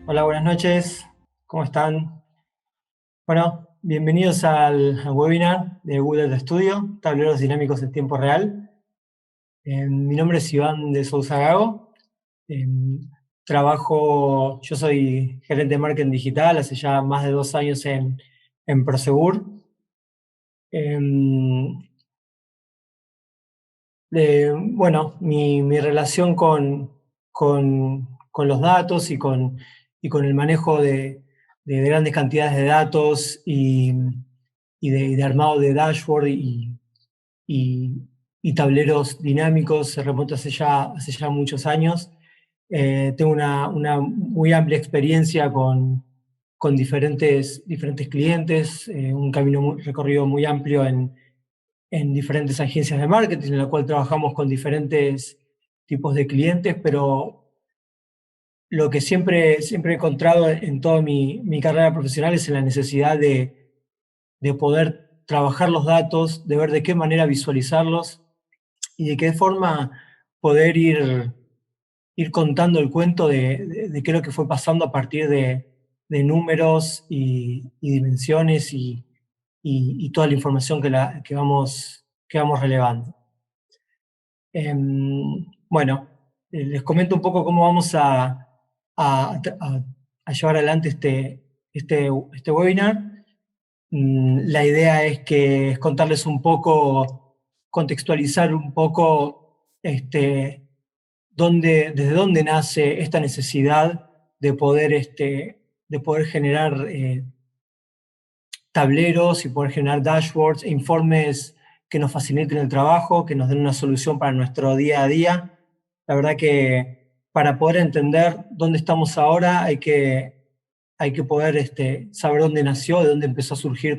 Hola, buenas noches. ¿Cómo están? Bueno, bienvenidos al webinar de Google Data Studio, tableros dinámicos en tiempo real. Mi nombre es Iván de Sousa Gago. Eh, yo soy gerente de marketing digital hace ya más de 2 años en Prosegur. Eh, bueno, mi relación con los datos y con el manejo de grandes cantidades de datos y de armado de dashboard y- y tableros dinámicos se remonta hace ya muchos años. Tengo una muy amplia experiencia con diferentes clientes, un camino recorrido muy amplio en diferentes agencias de marketing, en la cual trabajamos con diferentes tipos de clientes, pero lo que siempre he encontrado en toda mi carrera profesional es en la necesidad de poder trabajar los datos, de ver de qué manera visualizarlos y de qué forma poder ir contando el cuento de qué es lo que fue pasando a partir de números y dimensiones y toda la información que vamos relevando. Bueno, les comento un poco cómo vamos a- a- a llevar adelante este webinar. La idea es contarles un poco, contextualizar un poco desde dónde nace esta necesidad de poder generar tableros y poder generar dashboards e informes que nos faciliten el trabajo, que nos den una solución para nuestro día a día. La verdad que para poder entender dónde estamos ahora hay que poder saber dónde nació, de dónde empezó a surgir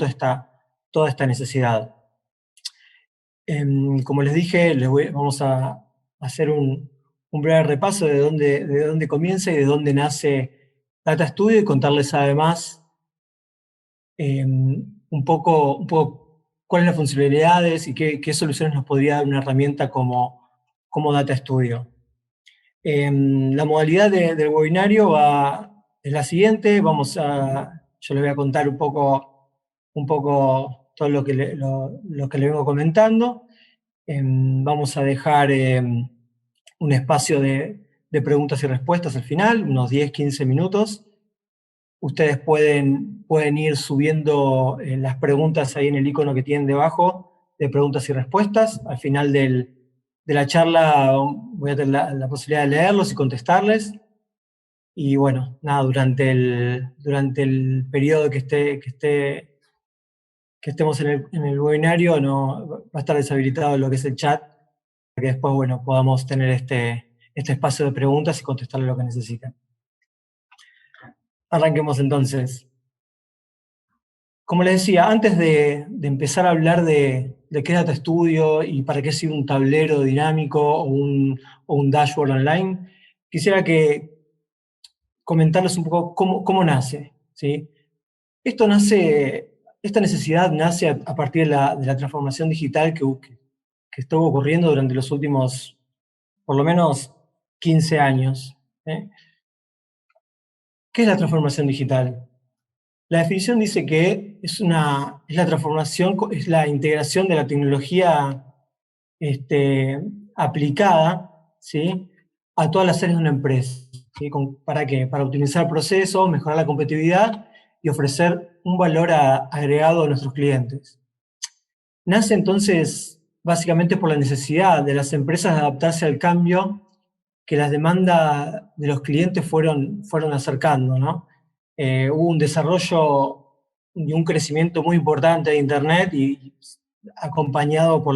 toda esta necesidad. Como les dije, vamos a hacer un breve repaso de dónde comienza y de dónde nace Data Studio y contarles además un poco cuáles son las funcionalidades y qué soluciones nos podría dar una herramienta como Data Studio. La modalidad del webinario es la siguiente. Yo les voy a contar un poco todo lo que le vengo comentando. Vamos a dejar un espacio de preguntas y respuestas al final, unos 10-15 minutos. Ustedes pueden ir subiendo las preguntas ahí en el icono que tienen debajo de preguntas y respuestas. Al final de la charla voy a tener la posibilidad de leerlos y contestarles. Y bueno, nada, durante el periodo que estemos en el webinario no, va a estar deshabilitado lo que es el chat, para que después, bueno, podamos tener este espacio de preguntas y contestarle lo que necesiten. Arranquemos entonces. Como les decía, antes de empezar a hablar de qué es Data Studio y para qué sirve un tablero dinámico o un dashboard online, quisiera comentarles un poco cómo nace, ¿sí? Esta necesidad nace a partir de la transformación digital que estuvo ocurriendo durante los últimos, por lo menos, 15 años. ¿Eh? ¿Qué es la transformación digital? La definición dice que es la transformación, es la integración de la tecnología este, aplicada, ¿sí?, a todas las áreas de una empresa. ¿Sí? ¿Para qué? Para optimizar procesos, mejorar la competitividad y ofrecer un valor agregado a nuestros clientes. Nace entonces básicamente por la necesidad de las empresas de adaptarse al cambio que las demandas de los clientes fueron acercando, ¿no? Hubo un desarrollo y un crecimiento muy importante de Internet y acompañado por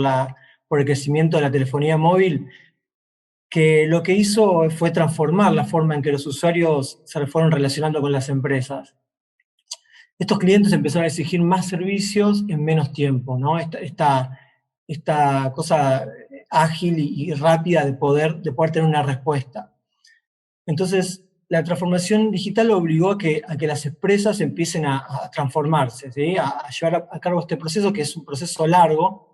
el crecimiento de la telefonía móvil, que lo que hizo fue transformar la forma en que los usuarios se fueron relacionando con las empresas. Estos clientes empezaron a exigir más servicios en menos tiempo, ¿no? Esta cosa ágil y rápida de poder tener una respuesta. Entonces, la transformación digital obligó a que las empresas empiecen a transformarse, ¿sí? A llevar a cabo este proceso, que es un proceso largo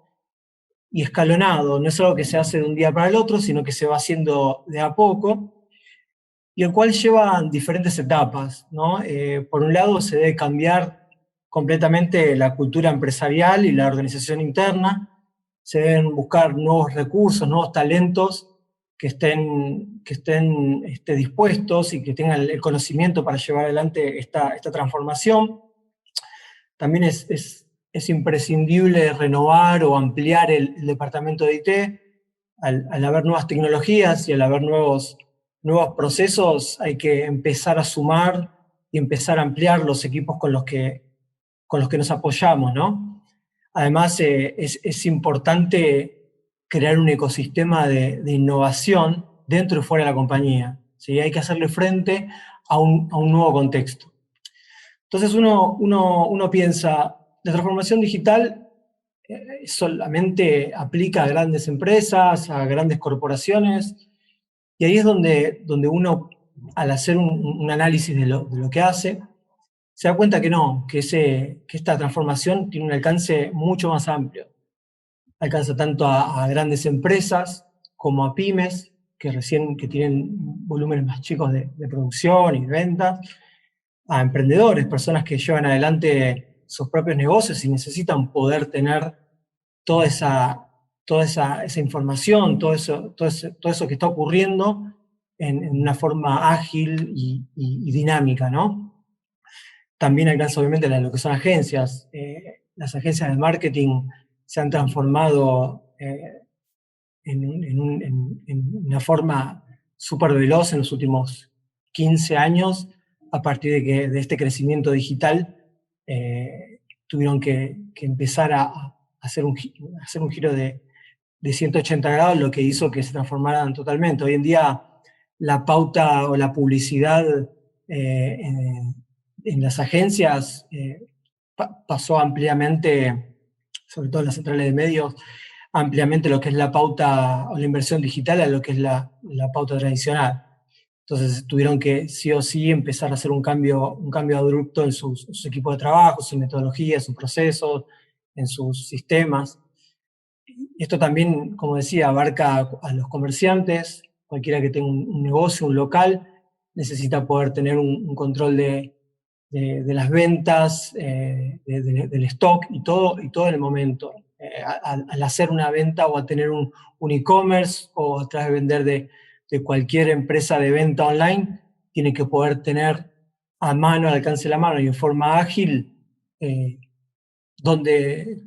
y escalonado. No es algo que se hace de un día para el otro, sino que se va haciendo de a poco. y el cual lleva diferentes etapas, ¿no? Por un lado, se debe cambiar completamente la cultura empresarial y la organización interna, se deben buscar nuevos recursos, nuevos talentos que estén dispuestos y que tengan el conocimiento para llevar adelante esta transformación. También es imprescindible renovar o ampliar el departamento de IT. Al haber nuevas tecnologías y al haber nuevos procesos, hay que empezar a sumar y empezar a ampliar los equipos con los que nos apoyamos, ¿no? Además, es importante crear un ecosistema de innovación dentro y fuera de la compañía, ¿sí? Hay que hacerle frente a un nuevo contexto. Entonces uno piensa, la transformación digital solamente aplica a grandes empresas, a grandes corporaciones, y ahí es donde uno, al hacer un análisis de lo que hace, se da cuenta que no, que esta transformación tiene un alcance mucho más amplio. Alcanza tanto a grandes empresas como a pymes, que tienen volúmenes más chicos de producción y de ventas, a emprendedores, personas que llevan adelante sus propios negocios y necesitan poder tener toda esa información, todo eso que está ocurriendo en una forma ágil y dinámica, ¿no? También alcanza obviamente lo que son agencias. Las agencias de marketing se han transformado en una forma súper veloz en los últimos 15 años, a partir de este crecimiento digital, tuvieron que empezar a hacer un giro de 180 grados, lo que hizo que se transformaran totalmente. Hoy en día la pauta o la publicidad en las agencias pasó ampliamente, sobre todo en las centrales de medios, ampliamente lo que es la pauta o la inversión digital a lo que es la pauta tradicional. Entonces tuvieron que sí o sí empezar a hacer un cambio abrupto en sus equipos de trabajo, sus metodologías, sus procesos, en sus sistemas. Esto también, como decía, abarca a los comerciantes. Cualquiera que tenga un negocio, un local, necesita poder tener un control de las ventas, del stock y todo en el momento. Al hacer una venta o a tener un e-commerce o a través de vender de cualquier empresa de venta online, tiene que poder tener a mano, al alcance de la mano y en forma ágil, donde,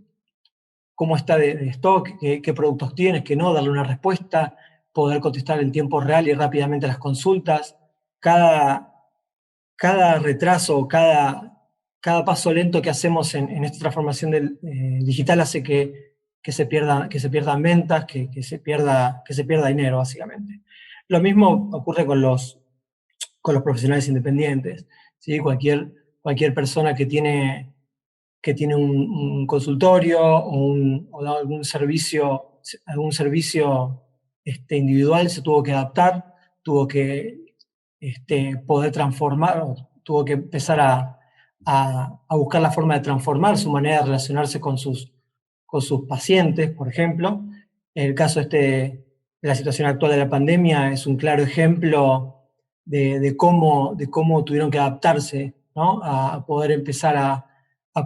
cómo está de stock, qué productos tienes, qué no, darle una respuesta, poder contestar en tiempo real y rápidamente las consultas. Cada retraso, cada paso lento que hacemos en esta transformación digital hace que se pierdan ventas, que se pierda dinero, básicamente. Lo mismo ocurre con los profesionales independientes, ¿sí? Cualquier persona que tiene un consultorio o algún servicio individual se tuvo que adaptar, tuvo que poder transformar, tuvo que empezar a buscar la forma de transformar su manera de relacionarse con sus pacientes, por ejemplo. En el caso de la situación actual de la pandemia es un claro ejemplo de cómo tuvieron que adaptarse, ¿no? A poder empezar a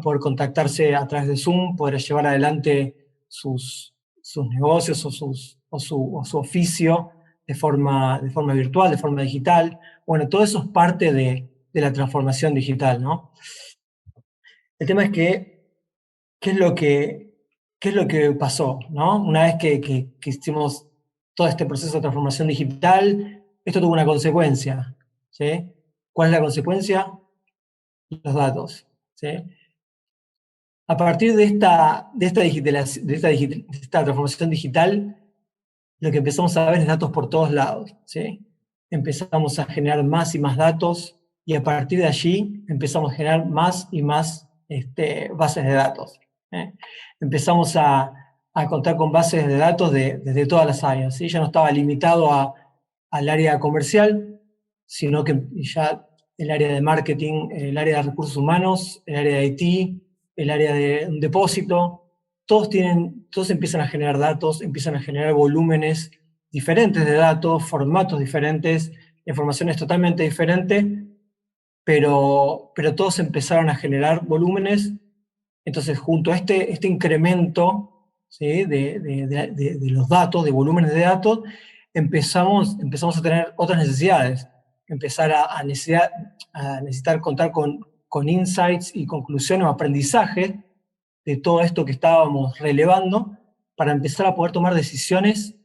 poder contactarse a través de Zoom, poder llevar adelante sus negocios o su oficio de forma virtual, de forma digital. Bueno, todo eso es parte de la transformación digital, ¿no? El tema es que, ¿qué es lo que pasó, ¿no? Una vez que hicimos todo este proceso de transformación digital, esto tuvo una consecuencia, ¿sí? ¿Cuál es la consecuencia? Los datos, ¿sí? A partir de esta transformación digital, lo que empezamos a ver es datos por todos lados, ¿sí? Empezamos a generar más y más datos y a partir de allí empezamos a generar más y más bases de datos. Empezamos a contar con bases de datos desde todas las áreas, ¿sí? Ya no estaba limitado al área comercial, sino que ya el área de marketing, el área de recursos humanos, el área de IT, el área de un depósito, todos empiezan a generar datos, empiezan a generar volúmenes diferentes de datos, formatos diferentes, La información es totalmente diferente, pero todos empezaron a generar volúmenes. Entonces, junto a este incremento, ¿sí?, de los datos, de volúmenes de datos, empezamos a tener otras necesidades. Empezar a necesitar contar con insights y conclusiones o aprendizaje de todo esto que estábamos relevando para empezar a poder tomar decisiones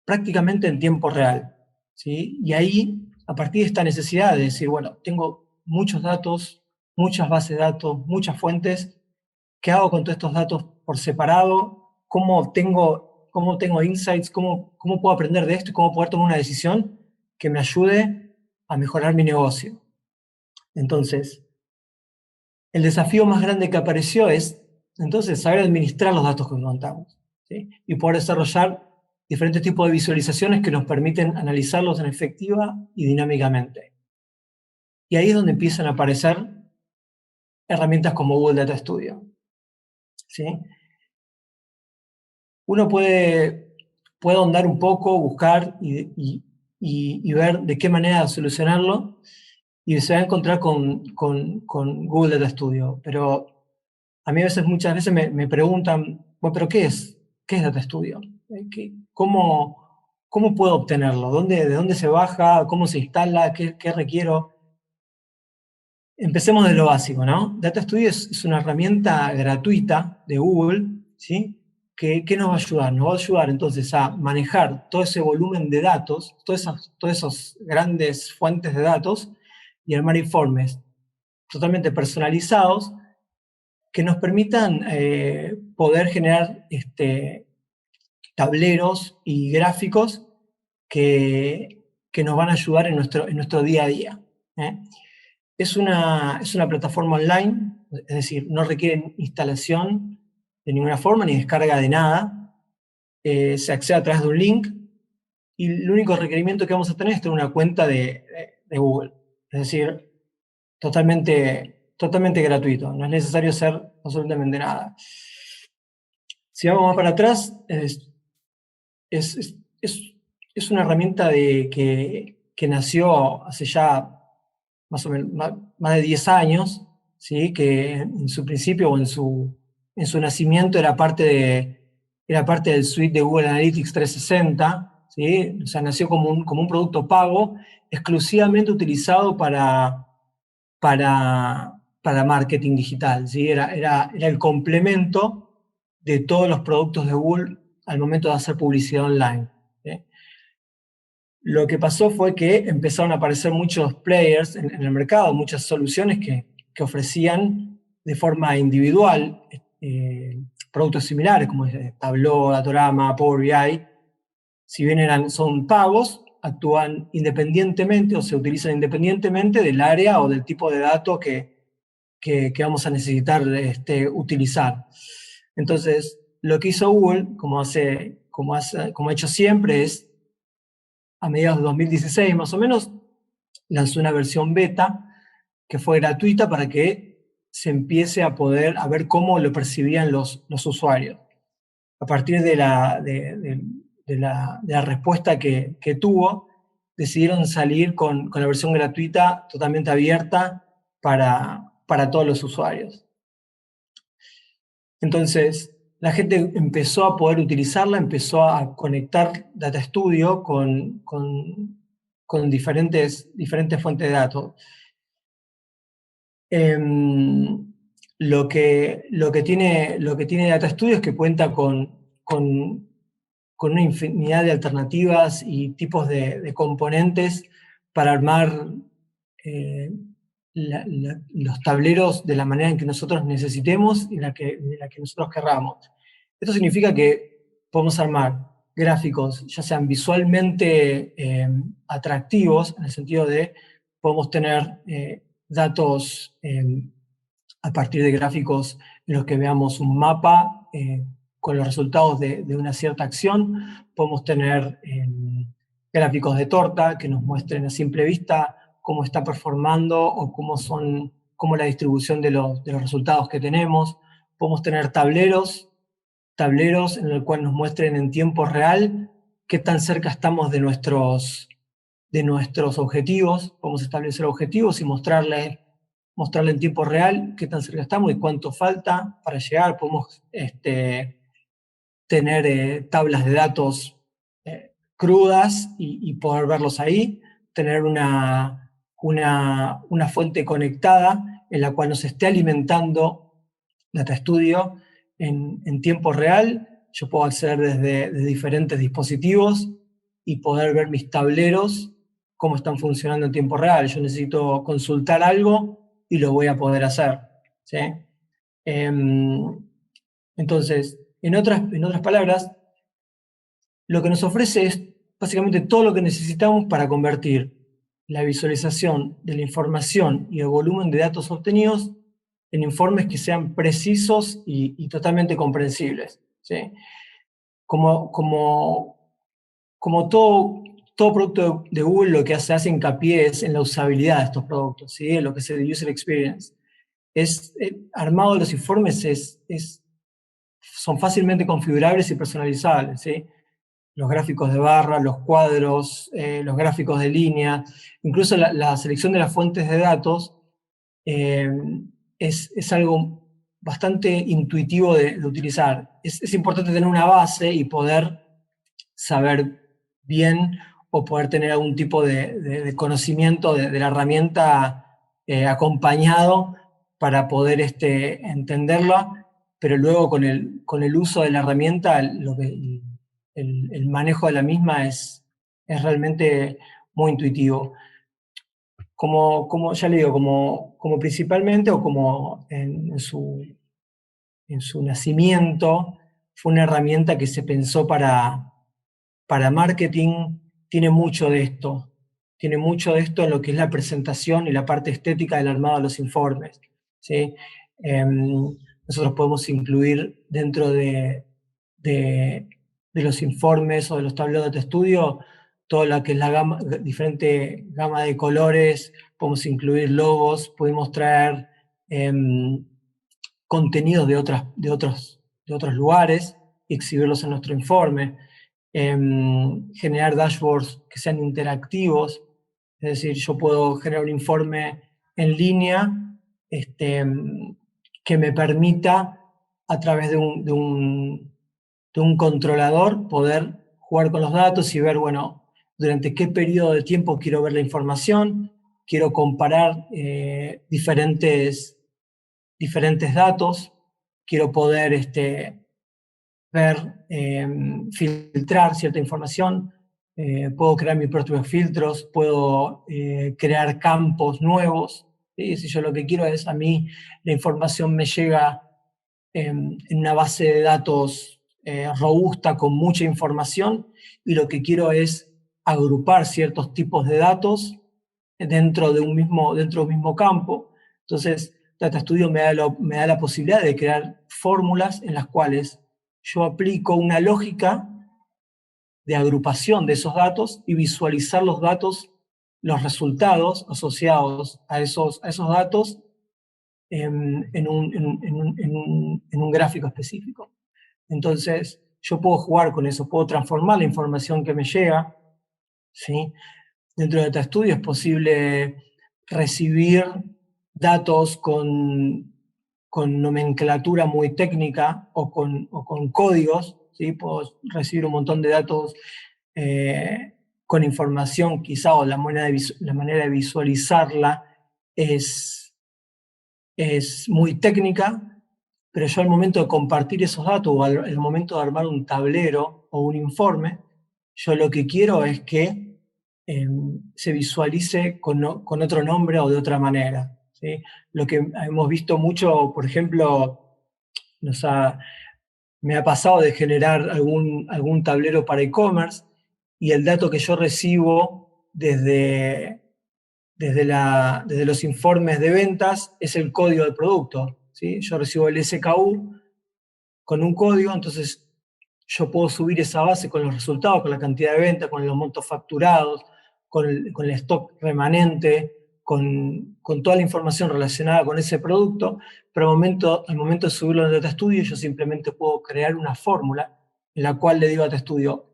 prácticamente en tiempo real, ¿sí? Y ahí, a partir de esta necesidad de decir, bueno, tengo muchos datos, muchas bases de datos, muchas fuentes, ¿qué hago con todos estos datos por separado? ¿Cómo tengo insights? ¿Cómo puedo aprender de esto? ¿Y cómo poder tomar una decisión que me ayude a mejorar mi negocio? Entonces, el desafío más grande que apareció es, entonces, saber administrar los datos que contamos, ¿sí? Y poder desarrollar diferentes tipos de visualizaciones que nos permiten analizarlos en efectiva y dinámicamente. Y ahí es donde empiezan a aparecer herramientas como Google Data Studio, ¿sí? Uno puede ahondar un poco, buscar y ver de qué manera solucionarlo, y se va a encontrar con Google Data Studio. Pero a mí muchas veces me preguntan, bueno, ¿pero qué es? ¿Qué es Data Studio? ¿Cómo puedo obtenerlo? ¿De dónde se baja? ¿Cómo se instala? ¿Qué requiero? Empecemos de lo básico, ¿no? Data Studio es una herramienta gratuita de Google, ¿sí? ¿Qué nos va a ayudar? Nos va a ayudar entonces a manejar todo ese volumen de datos, todas esas grandes fuentes de datos, y armar informes totalmente personalizados que nos permitan poder generar tableros y gráficos que nos van a ayudar en nuestro día a día, ¿eh? Es una plataforma online, es decir, no requiere instalación de ninguna forma ni descarga de nada. Se accede a través de un link y el único requerimiento que vamos a tener es tener una cuenta de Google. Es decir, totalmente gratuito, no es necesario hacer absolutamente nada. Si vamos más para atrás, es una herramienta que nació hace ya más o menos más de 10 años, ¿sí? Que en su principio o en su nacimiento era parte del suite de Google Analytics 360, ¿sí? O sea, nació como un producto pago exclusivamente utilizado para marketing digital, ¿sí? Era el complemento de todos los productos de Google al momento de hacer publicidad online, ¿sí? Lo que pasó fue que empezaron a aparecer muchos players en el mercado, muchas soluciones que ofrecían de forma individual productos similares, como Tableau, Datorama, Power BI. Si bien son pagos, actúan independientemente o se utilizan independientemente del área o del tipo de datos que vamos a necesitar utilizar. Entonces, lo que hizo Google, como ha hecho siempre, es a mediados de 2016 más o menos, lanzó una versión beta que fue gratuita para que se empiece a ver cómo lo percibían los usuarios. A partir de la respuesta que tuvo, decidieron salir con la versión gratuita totalmente abierta para todos los usuarios. Entonces, la gente empezó a poder utilizarla, empezó a conectar Data Studio con diferentes fuentes de datos. Lo que tiene Data Studio es que cuenta con una infinidad de alternativas y tipos de componentes para armar los tableros de la manera en que nosotros necesitemos y en la que nosotros querramos. Esto significa que podemos armar gráficos, ya sean visualmente atractivos, en el sentido de podemos tener datos a partir de gráficos en los que veamos un mapa con los resultados de una cierta acción. Podemos tener gráficos de torta que nos muestren a simple vista cómo está performando o cómo la distribución de los resultados que tenemos. Podemos tener tableros en el cual nos muestren en tiempo real qué tan cerca estamos de de nuestros objetivos, podemos establecer objetivos y mostrarle en tiempo real qué tan cerca estamos y cuánto falta para llegar. Podemos tener tablas de datos crudas y poder verlos ahí, tener una fuente conectada en la cual nos esté alimentando Data Studio en tiempo real. Yo puedo acceder desde diferentes dispositivos y poder ver mis tableros, cómo están funcionando en tiempo real. Yo necesito consultar algo y lo voy a poder hacer, ¿sí? Entonces, en otras palabras, lo que nos ofrece es básicamente todo lo que necesitamos para convertir la visualización de la información y el volumen de datos obtenidos en informes que sean precisos y totalmente comprensibles, ¿sí? Como todo producto de Google, lo que hace hincapié es en la usabilidad de estos productos, ¿sí? En lo que es el user experience. Armado de los informes son fácilmente configurables y personalizables, ¿sí? Los gráficos de barra, los cuadros, los gráficos de línea, incluso la selección de las fuentes de datos es algo bastante intuitivo de utilizar. Es importante tener una base y poder saber bien o poder tener algún tipo de conocimiento de la herramienta acompañado para poder entenderla, pero luego con el uso de la herramienta, el manejo de la misma es realmente muy intuitivo. Como ya le digo, como principalmente o como en su nacimiento, fue una herramienta que se pensó para marketing. Tiene mucho de esto. Tiene mucho de esto en lo que es la presentación y la parte estética del armado de los informes, ¿sí? Nosotros podemos incluir dentro de los informes o de los tableros de estudio toda la que es diferente gama de colores, podemos incluir logos, podemos traer contenidos de otros lugares y exhibirlos en nuestro informe. Generar dashboards que sean interactivos, es decir, yo puedo generar un informe en línea que me permita, a través de un controlador, poder jugar con los datos y ver, bueno, durante qué periodo de tiempo quiero ver la información, quiero comparar diferentes datos, quiero poder ver, filtrar cierta información, puedo crear mis propios filtros, puedo crear campos nuevos, ¿sí? Si yo lo que quiero es, a mí la información me llega en una base de datos robusta con mucha información, y lo que quiero es agrupar ciertos tipos de datos dentro de un mismo campo. Entonces, Data Studio me da la posibilidad de crear fórmulas en las cuales yo aplico una lógica de agrupación de esos datos y visualizar los datos, los resultados asociados a esos datos en un gráfico específico. Entonces, yo puedo jugar con eso, puedo transformar la información que me llega, ¿sí? Dentro de Data Studio es posible recibir datos con nomenclatura muy técnica o con códigos, ¿sí? Puedo recibir un montón de datos con información quizá, o la manera de visualizarla es muy técnica, pero yo al momento de compartir esos datos o al momento de armar un tablero o un informe, yo lo que quiero es que se visualice con otro nombre o de otra manera, ¿sí? Lo que hemos visto mucho, por ejemplo, me ha pasado de generar algún tablero para e-commerce, y el dato que yo recibo desde los informes de ventas es el código del producto, ¿sí? Yo recibo el SKU con un código, entonces yo puedo subir esa base con los resultados, con la cantidad de ventas, con los montos facturados, con el stock remanente, con toda la información relacionada con ese producto, pero al momento de subirlo en Data Studio, yo simplemente puedo crear una fórmula en la cual le digo a Data Studio,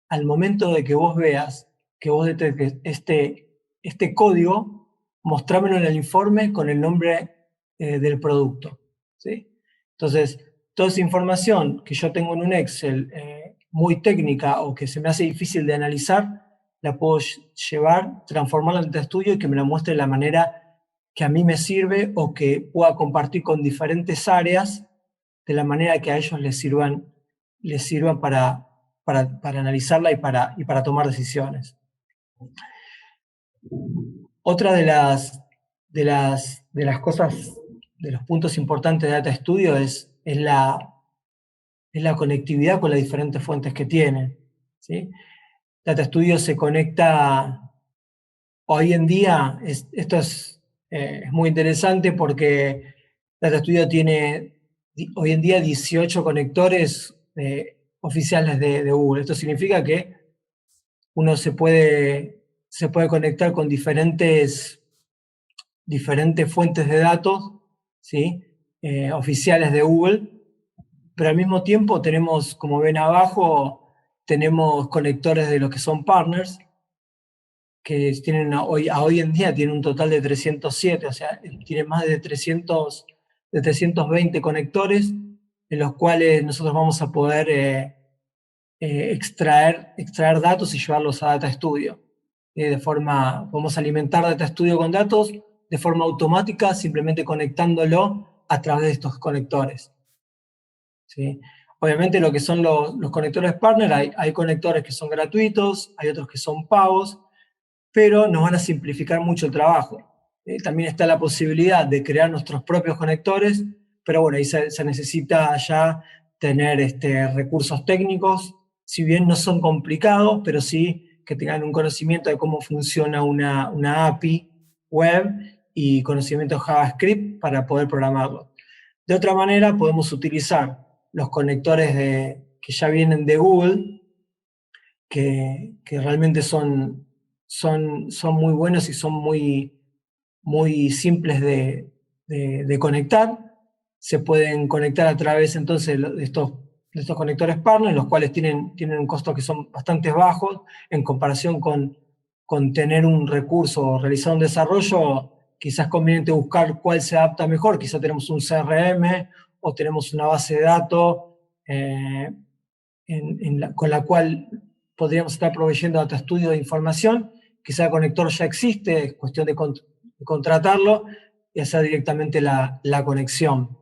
al momento de que vos veas que vos detectes este código, mostrámelo en el informe con el nombre del producto, ¿sí? Entonces, toda esa información que yo tengo en un Excel muy técnica o que se me hace difícil de analizar, la puedo llevar, transformarla en estudio y que me la muestre de la manera que a mí me sirve o que pueda compartir con diferentes áreas de la manera que a ellos les sirvan para analizarla y para tomar decisiones. Otra de las cosas, de los puntos importantes de Data Studio es la conectividad con las diferentes fuentes que tiene, ¿sí? Data Studio se conecta, hoy en día, esto es muy interesante porque Data Studio tiene hoy en día 18 conectores oficiales de Google. Esto significa que uno se puede conectar con diferentes fuentes de datos, ¿sí? Oficiales de Google, pero al mismo tiempo tenemos, como ven abajo, tenemos conectores de los que son partners, que tienen hoy en día tienen un total de 307, o sea, tienen más de 320 conectores, en los cuales nosotros vamos a poder extraer datos y llevarlos a Data Studio. Vamos a alimentar Data Studio con datos de forma automática, simplemente conectándolo a través de estos conectores, ¿sí? Obviamente lo que son los conectores partner, hay conectores que son gratuitos, hay otros que son pagos, pero nos van a simplificar mucho el trabajo. También está la posibilidad de crear nuestros propios conectores, pero bueno, ahí se necesita ya tener recursos técnicos, si bien no son complicados, pero sí que tengan un conocimiento de cómo funciona una API web y conocimiento de JavaScript para poder programarlo. De otra manera, podemos utilizar los conectores que ya vienen de Google, que realmente son muy buenos y son muy simples de conectar. Se pueden conectar a través entonces de estos conectores partner, los cuales tienen un costo que son bastante bajos en comparación con tener un recurso o realizar un desarrollo. Quizás conveniente buscar cuál se adapta mejor. Quizás tenemos un CRM o tenemos una base de datos con la cual podríamos estar proveyendo Data Studio de información. Quizá el conector ya existe, es cuestión de contratarlo y hacer directamente la conexión.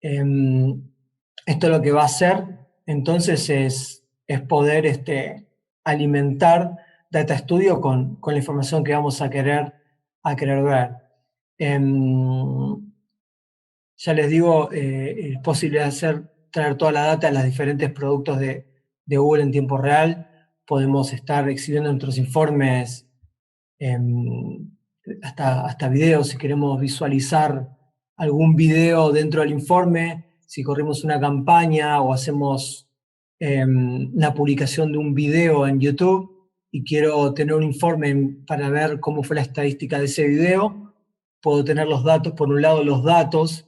Esto lo que va a hacer entonces es poder alimentar Data Studio con la información que vamos a querer ver. Ya les digo, es posible traer toda la data de los diferentes productos de Google en tiempo real. Podemos estar exhibiendo nuestros informes, hasta videos, si queremos visualizar algún video dentro del informe, si corrimos una campaña o hacemos la publicación de un video en YouTube y quiero tener un informe para ver cómo fue la estadística de ese video, puedo tener los datos, por un lado los datos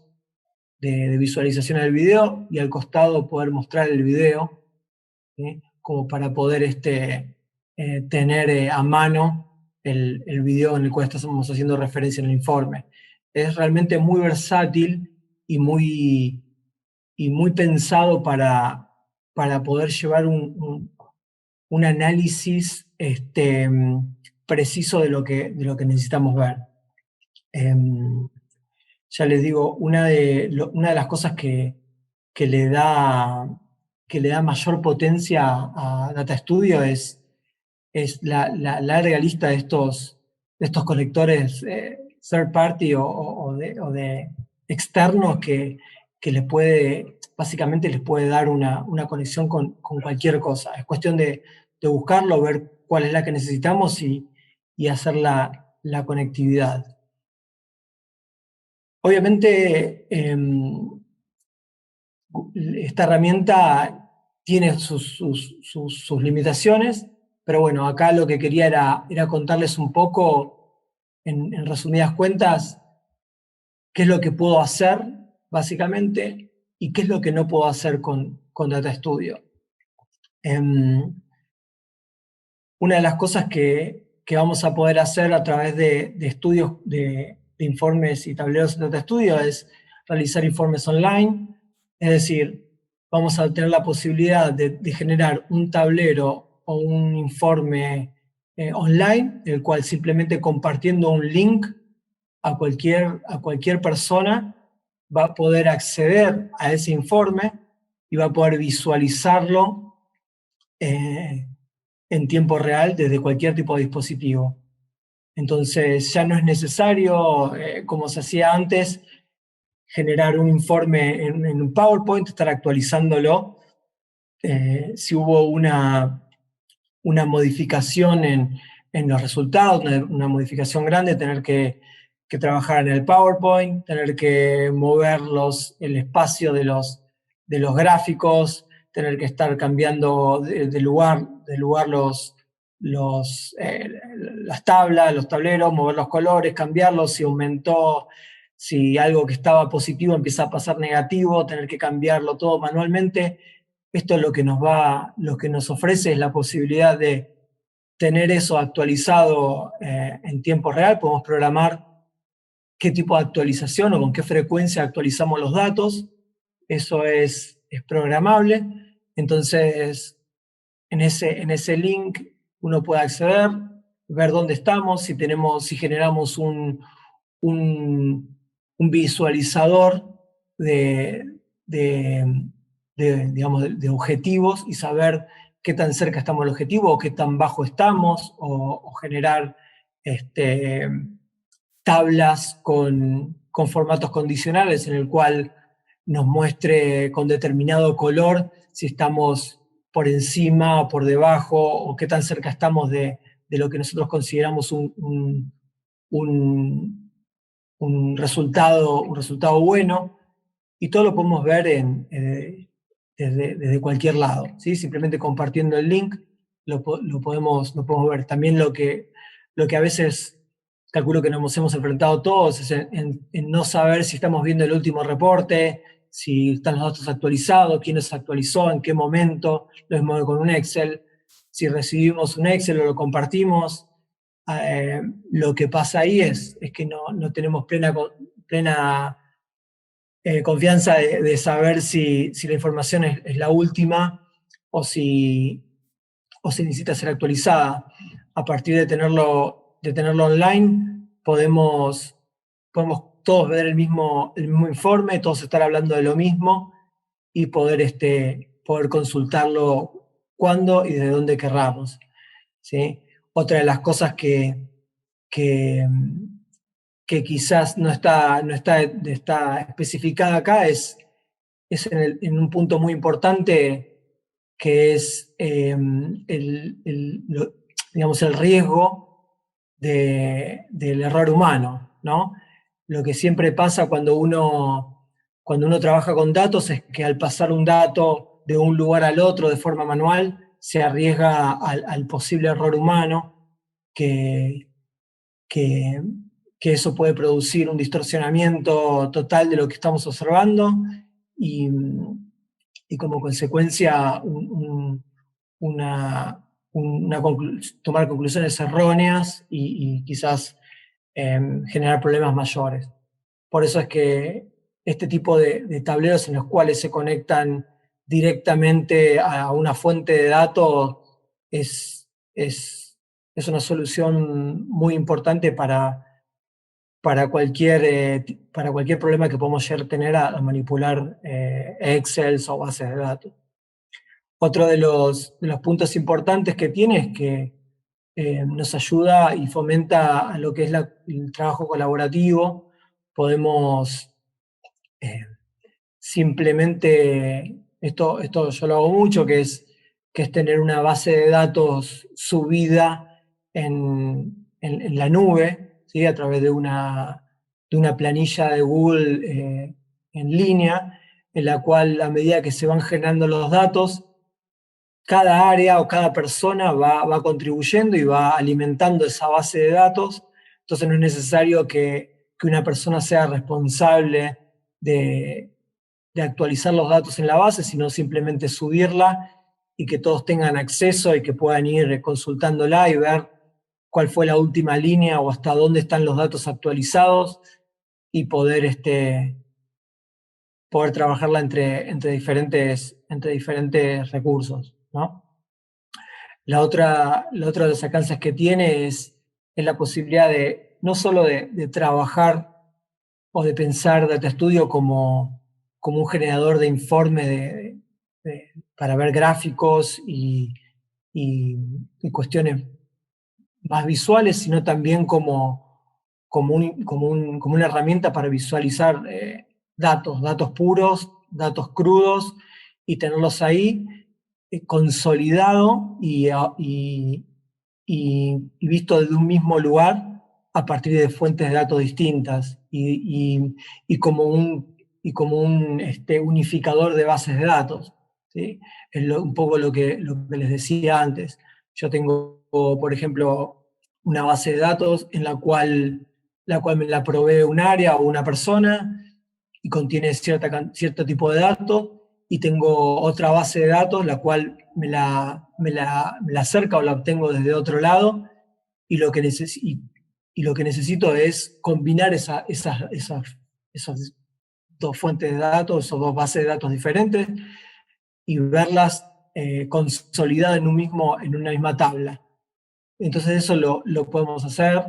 de visualización del video y al costado poder mostrar el video, ¿sí? Como para poder tener a mano el video en el cual estamos haciendo referencia en el informe. Es realmente muy versátil y muy pensado para poder llevar un análisis preciso de lo que necesitamos ver. Ya les digo, una de las cosas que le da mayor potencia a Data Studio es la larga lista de estos conectores third party o de externos que básicamente les puede dar una conexión con cualquier cosa. Es cuestión de buscarlo, ver cuál es la que necesitamos y hacer la conectividad. Obviamente, esta herramienta tiene sus limitaciones, pero bueno, acá lo que quería era contarles un poco, en resumidas cuentas, qué es lo que puedo hacer, básicamente, y qué es lo que no puedo hacer con Data Studio. una de las cosas que vamos a poder hacer a través de estudios, de informes y tableros de estudio es realizar informes online, es decir, vamos a tener la posibilidad de generar un tablero o un informe online, el cual simplemente compartiendo un link a cualquier persona va a poder acceder a ese informe y va a poder visualizarlo en tiempo real desde cualquier tipo de dispositivo. Entonces ya no es necesario, como se hacía antes, generar un informe en un PowerPoint, estar actualizándolo. Si hubo una modificación en los resultados, una modificación grande, tener que trabajar en el PowerPoint, tener que mover el espacio de los gráficos, tener que estar cambiando de lugar las tablas, los tableros, mover los colores, cambiarlos, si aumentó, si algo que estaba positivo empieza a pasar negativo, tener que cambiarlo todo manualmente. Esto es lo que nos ofrece es la posibilidad de tener eso actualizado en tiempo real. Podemos programar qué tipo de actualización o con qué frecuencia actualizamos los datos. Eso es programable. Entonces, en ese link uno puede acceder, ver dónde estamos, si generamos un visualizador de, digamos, de objetivos y saber qué tan cerca estamos del objetivo o qué tan bajo estamos, o generar tablas con formatos condicionales en el cual nos muestre con determinado color si estamos por encima o por debajo, o qué tan cerca estamos de lo que nosotros consideramos un resultado bueno, y todo lo podemos ver desde cualquier lado, ¿sí? Simplemente compartiendo el link lo podemos ver. También lo que a veces calculo que nos hemos enfrentado todos es en no saber si estamos viendo el último reporte, si están los datos actualizados, quién los actualizó, en qué momento, lo mismo que con un Excel, si recibimos un Excel o lo compartimos. Lo que pasa ahí es que no tenemos plena confianza de saber si la información es la última o si necesita ser actualizada. A partir de tenerlo online, podemos todos ver el mismo informe, todos estar hablando de lo mismo y poder consultarlo cuando y de dónde querramos, ¿sí? Otra de las cosas que, que quizás no está especificada acá es en un punto muy importante, que es digamos, el riesgo del error humano, ¿no? Lo que siempre pasa cuando uno trabaja con datos es que al pasar un dato de un lugar al otro de forma manual, se arriesga al posible error humano, que, que, que eso puede producir un distorsionamiento total de lo que estamos observando y, como consecuencia tomar conclusiones erróneas y quizás generar problemas mayores. Por eso es que este tipo de tableros en los cuales se conectan directamente a una fuente de datos es una solución muy importante para cualquier problema que podamos llegar a tener a manipular Excel o bases de datos. Otro de los puntos importantes que tiene es que nos ayuda y fomenta a lo que es el trabajo colaborativo. Podemos simplemente, esto yo lo hago mucho, que es tener una base de datos subida en la nube, ¿sí? A través de una planilla de Google en línea, en la cual a medida que se van generando los datos, cada área o cada persona va contribuyendo y va alimentando esa base de datos. Entonces no es necesario que una persona sea responsable de actualizar los datos en la base, sino simplemente subirla y que todos tengan acceso y que puedan ir consultándola y ver cuál fue la última línea o hasta dónde están los datos actualizados y poder trabajarla entre diferentes recursos, ¿no? La otra de las alcances que tiene es la posibilidad de no solo de trabajar o de pensar Data Studio como un generador de informe para ver gráficos y cuestiones más visuales, sino también como una herramienta para visualizar datos puros, datos crudos, y tenerlos ahí consolidado y visto desde un mismo lugar a partir de fuentes de datos distintas y como un unificador de bases de datos, ¿sí? Es un poco lo que les decía antes. Yo tengo, por ejemplo, una base de datos en la cual me la provee un área o una persona y contiene cierto tipo de datos, y tengo otra base de datos, la cual me la acerca o la obtengo desde otro lado, y lo que, y lo que necesito es combinar esas dos fuentes de datos, o dos bases de datos diferentes, y verlas consolidadas en una misma tabla. Entonces eso lo podemos hacer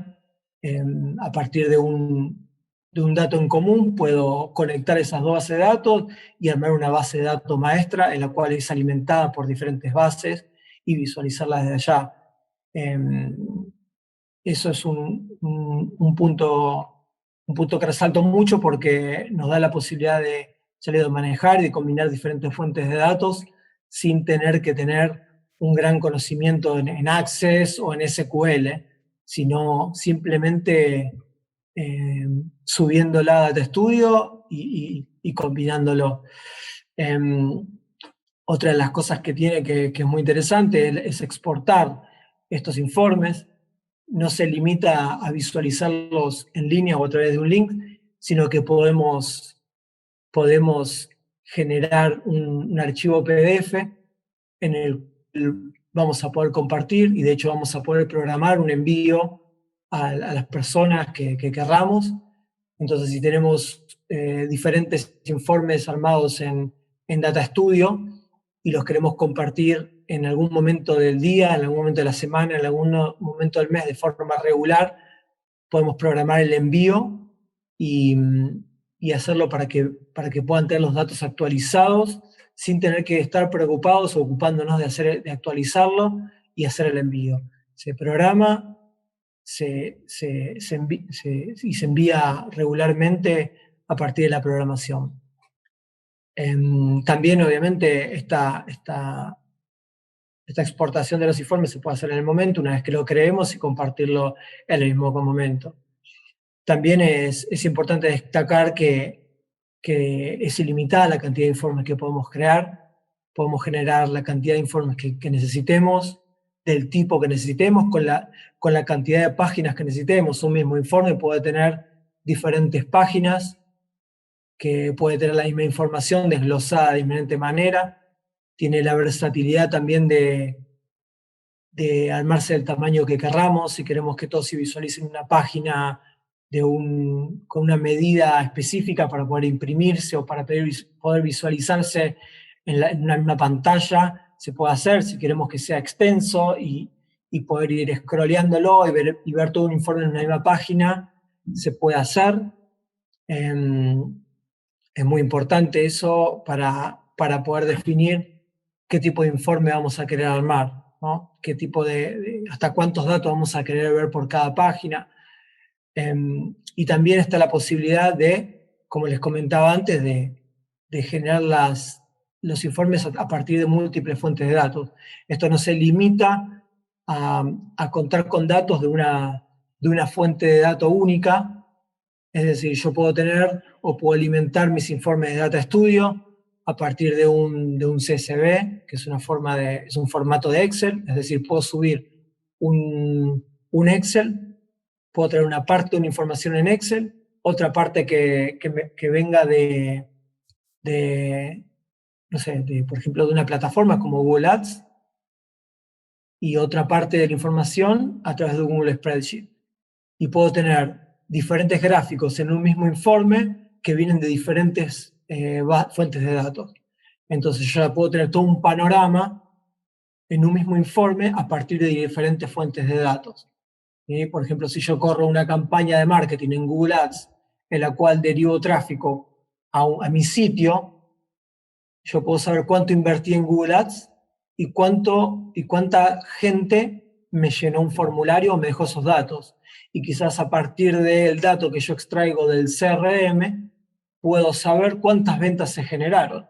a partir de un dato en común. Puedo conectar esas dos bases de datos y armar una base de datos maestra en la cual es alimentada por diferentes bases y visualizarla desde allá. Eh, Eso es un punto que resalto mucho porque nos da la posibilidad de manejar y de combinar diferentes fuentes de datos sin tener que tener un gran conocimiento en Access o en SQL, sino simplemente eh, subiéndola a Data Studio y combinándolo. Eh, Otra de las cosas que tiene que es muy interesante es exportar estos informes. No se limita a visualizarlos en línea o a través de un link, sino que podemos generar un archivo PDF en el que vamos a poder compartir, y de hecho vamos a poder programar un envío a las personas que querramos. Entonces, si tenemos diferentes informes armados en Data Studio y los queremos compartir en algún momento del día, en algún momento de la semana, en algún momento del mes de forma regular, podemos programar el envío y, y hacerlo para que puedan tener los datos actualizados sin tener que estar preocupados o ocupándonos de actualizarlo y hacer el envío. Se programa y se envía regularmente a partir de la programación. También, obviamente, esta exportación de los informes se puede hacer en el momento, una vez que lo creemos, y compartirlo en el mismo momento. También es importante destacar que es ilimitada la cantidad de informes que podemos crear. Podemos generar la cantidad de informes que necesitemos, del tipo que necesitemos, con la cantidad de páginas que necesitemos. Un mismo informe puede tener diferentes páginas, que puede tener la misma información desglosada de diferente manera. Tiene la versatilidad también de armarse del tamaño que querramos. Si queremos que todos se visualicen una página con una medida específica para poder imprimirse o para poder visualizarse en una misma pantalla, se puede hacer. Si queremos que sea extenso y poder ir scrolleándolo y ver todo un informe en una misma página, se puede hacer. Es muy importante eso para poder definir qué tipo de informe vamos a querer armar, ¿no? Qué tipo hasta cuántos datos vamos a querer ver por cada página. Y también está la posibilidad como les comentaba antes, de generar los informes a partir de múltiples fuentes de datos. Esto no se limita a contar con datos de una fuente de datos única. Es decir, yo puedo tener o puedo alimentar mis informes de Data Studio a partir de un CSV, que es es un formato de Excel. Es decir, puedo subir un Excel, puedo traer una parte de una información en Excel, otra parte que venga de no sé, por ejemplo, de una plataforma como Google Ads, y otra parte de la información a través de Google Spreadsheet. Y puedo tener diferentes gráficos en un mismo informe que vienen de diferentes fuentes de datos. Entonces yo ya puedo tener todo un panorama en un mismo informe a partir de diferentes fuentes de datos. ¿Sí? Por ejemplo, si yo corro una campaña de marketing en Google Ads en la cual derivo tráfico a mi sitio, yo puedo saber cuánto invertí en Google Ads y cuánta gente me llenó un formulario o me dejó esos datos. Y quizás a partir del dato que yo extraigo del CRM, puedo saber cuántas ventas se generaron.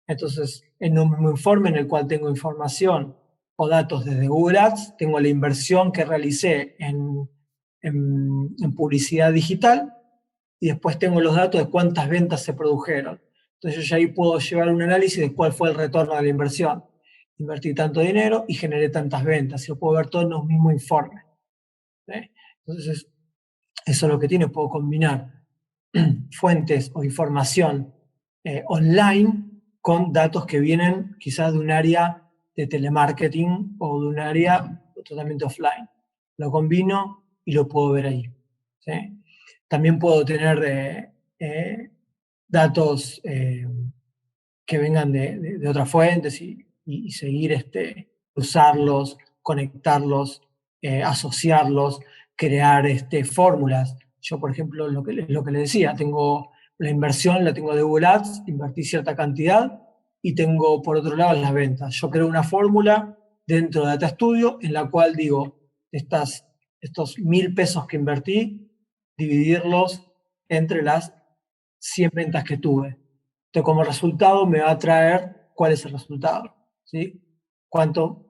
Entonces, en un mismo informe en el cual tengo información o datos desde Google Ads, tengo la inversión que realicé en publicidad digital y después tengo los datos de cuántas ventas se produjeron. Entonces yo ya ahí puedo llevar un análisis de cuál fue el retorno de la inversión. Invertí tanto dinero y generé tantas ventas. Yo puedo ver todo en los mismos informes. ¿Sí? Entonces, eso es lo que tiene. Puedo combinar fuentes o información online con datos que vienen quizás de un área de telemarketing o de un área totalmente offline. Lo combino y lo puedo ver ahí. ¿Sí? También puedo tener datos que vengan de otras fuentes y seguir, usarlos, conectarlos, asociarlos, crear fórmulas. Yo, por ejemplo, lo que le decía, tengo la inversión, la tengo de Google Ads, invertí cierta cantidad y tengo, por otro lado, las ventas. Yo creo una fórmula dentro de Data Studio en la cual digo, estos 1.000 pesos que invertí, dividirlos entre las 100 ventas que tuve. Entonces, como resultado me va a traer cuál es el resultado, ¿sí? ¿Cuánto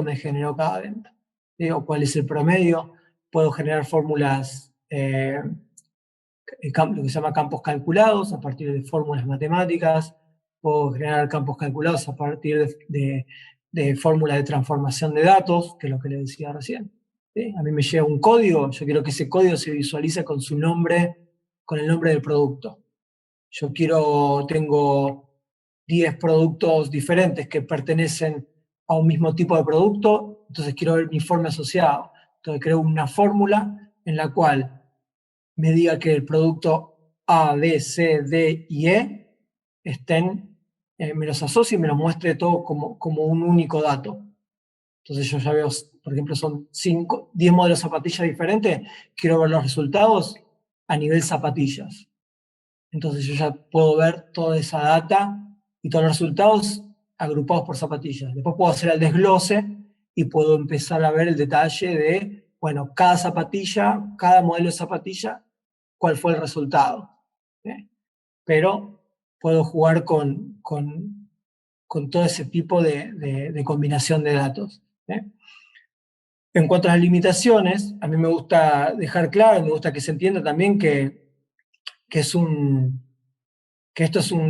me generó cada venta? ¿Sí? O cuál es el promedio. Puedo generar fórmulas, lo que se llama campos calculados a partir de fórmulas matemáticas. Puedo generar campos calculados a partir de fórmulas de transformación de datos, que es lo que le decía recién. ¿Sí? A mí me llega un código, yo quiero que ese código se visualice con su nombre, con el nombre del producto. Tengo 10 productos diferentes que pertenecen a un mismo tipo de producto, entonces quiero ver mi informe asociado. Entonces creo una fórmula en la cual me diga que el producto A, B, C, D y E me los asocie y me los muestre todo como un único dato. Entonces yo ya veo, por ejemplo, son 10 modelos de zapatillas diferentes, quiero ver los resultados a nivel zapatillas. Entonces yo ya puedo ver toda esa data y todos los resultados agrupados por zapatillas. Después puedo hacer el desglose y puedo empezar a ver el detalle de, bueno, cada zapatilla, cada modelo de zapatilla, cuál fue el resultado. ¿Sí? Pero puedo jugar con todo ese tipo de combinación de datos. ¿Sí? En cuanto a las limitaciones, a mí me gusta dejar claro, me gusta que se entienda también que esto es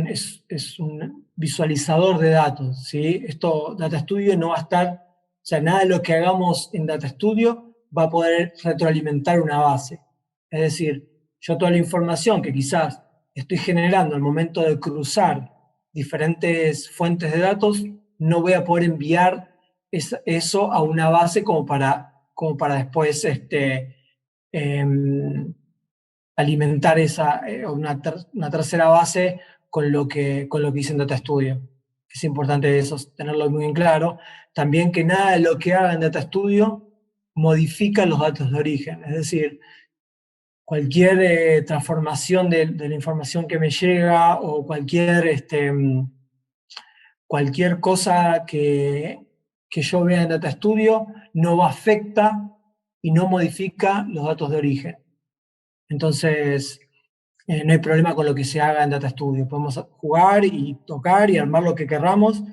un visualizador de datos, ¿sí? Esto, Data Studio no va a estar, o sea, nada de lo que hagamos en Data Studio va a poder retroalimentar una base. Es decir, yo toda la información que quizás estoy generando al momento de cruzar diferentes fuentes de datos, no voy a poder enviar eso a una base como para después alimentar una tercera base con lo que hice en Data Studio. Es importante eso, tenerlo muy en claro. También que nada de lo que haga en Data Studio modifica los datos de origen. Es decir, cualquier transformación de la información que me llega o cualquier cosa que yo vea en Data Studio no afecta y no modifica los datos de origen. Entonces, no hay problema con lo que se haga en Data Studio. Podemos jugar y tocar y armar lo que querramos,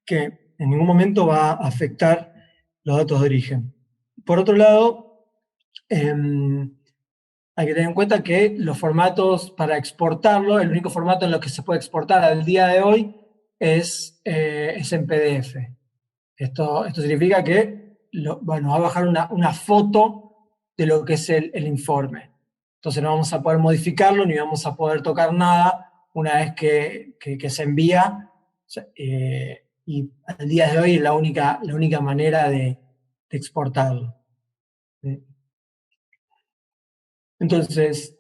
que en ningún momento va a afectar los datos de origen. Por otro lado, hay que tener en cuenta que los formatos para exportarlo, el único formato en lo que se puede exportar al día de hoy es en PDF. Esto significa que va a bajar una foto de lo que es el informe. Entonces no vamos a poder modificarlo ni vamos a poder tocar nada una vez que se envía. y al día de hoy es la única manera de exportarlo. Entonces,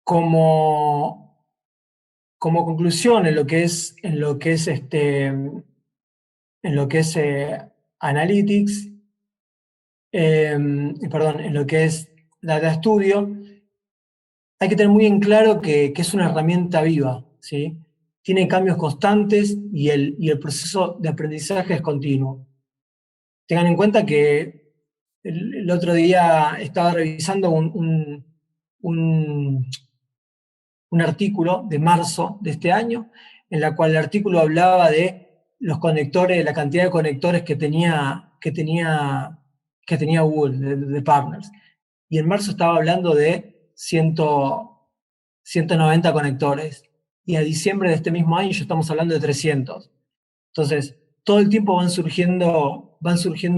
como conclusión en lo que es Analytics, perdón, en lo que es Data Studio, hay que tener muy en claro que es una herramienta viva, ¿sí? Tiene cambios constantes y el proceso de aprendizaje es continuo. Tengan en cuenta que el otro día estaba revisando un artículo de marzo de este año, en la cual el artículo hablaba de los conectores, la cantidad de conectores que tenía Google, de partners. Y en marzo estaba hablando de 190 conectores. Y a diciembre de este mismo año ya estamos hablando de 300. Entonces, todo el tiempo van surgiendo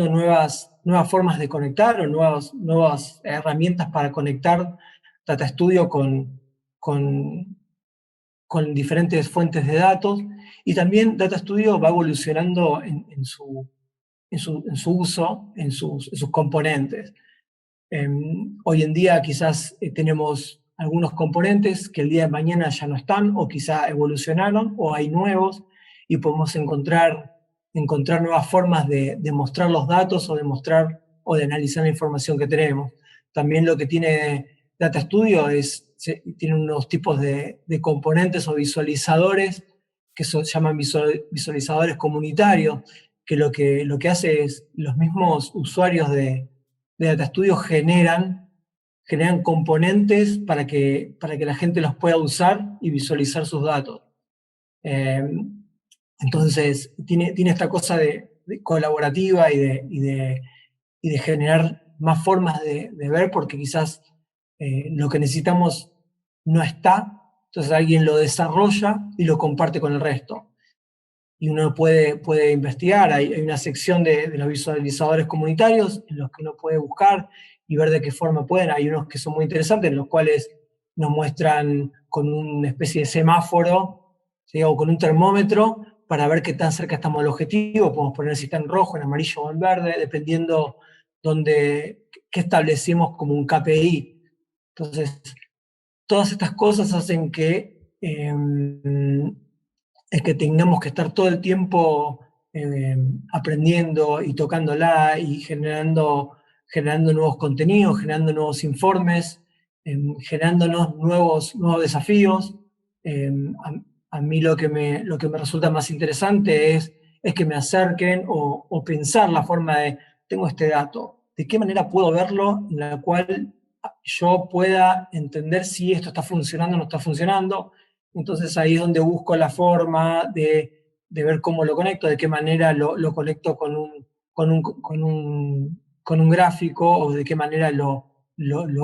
nuevas formas de conectar o nuevas herramientas para conectar Data Studio con diferentes fuentes de datos. Y también Data Studio va evolucionando en su uso, en sus componentes. Hoy en día quizás tenemos algunos componentes que el día de mañana ya no están, o quizá evolucionaron, o hay nuevos, y podemos encontrar nuevas formas de mostrar los datos, o de mostrar o de analizar la información que tenemos. También lo que tiene Data Studio tiene unos tipos de componentes o visualizadores que se llaman visualizadores comunitarios, que lo que hace es los mismos usuarios de Data Studio generan componentes para que la gente los pueda usar y visualizar sus datos. Entonces, tiene esta cosa de colaborativa y de generar más formas de ver, porque quizás lo que necesitamos no está, entonces alguien lo desarrolla y lo comparte con el resto. Y uno puede investigar, hay una sección de los visualizadores comunitarios en los que uno puede buscar y ver de qué forma pueden. Hay unos que son muy interesantes, en los cuales nos muestran con una especie de semáforo, ¿sí? O con un termómetro para ver qué tan cerca estamos del objetivo. Podemos poner si está en rojo, en amarillo o en verde, dependiendo qué establecemos como un KPI. Entonces, todas estas cosas hacen que es que tengamos que estar todo el tiempo aprendiendo y tocándola y generando nuevos contenidos, generando nuevos informes, generándonos nuevos desafíos. A mí lo que me resulta más interesante es que me acerquen o pensar la forma de, tengo este dato, ¿de qué manera puedo verlo en la cual yo pueda entender si esto está funcionando o no está funcionando? Entonces ahí es donde busco la forma de ver cómo lo conecto, de qué manera lo conecto con un gráfico, o de qué manera lo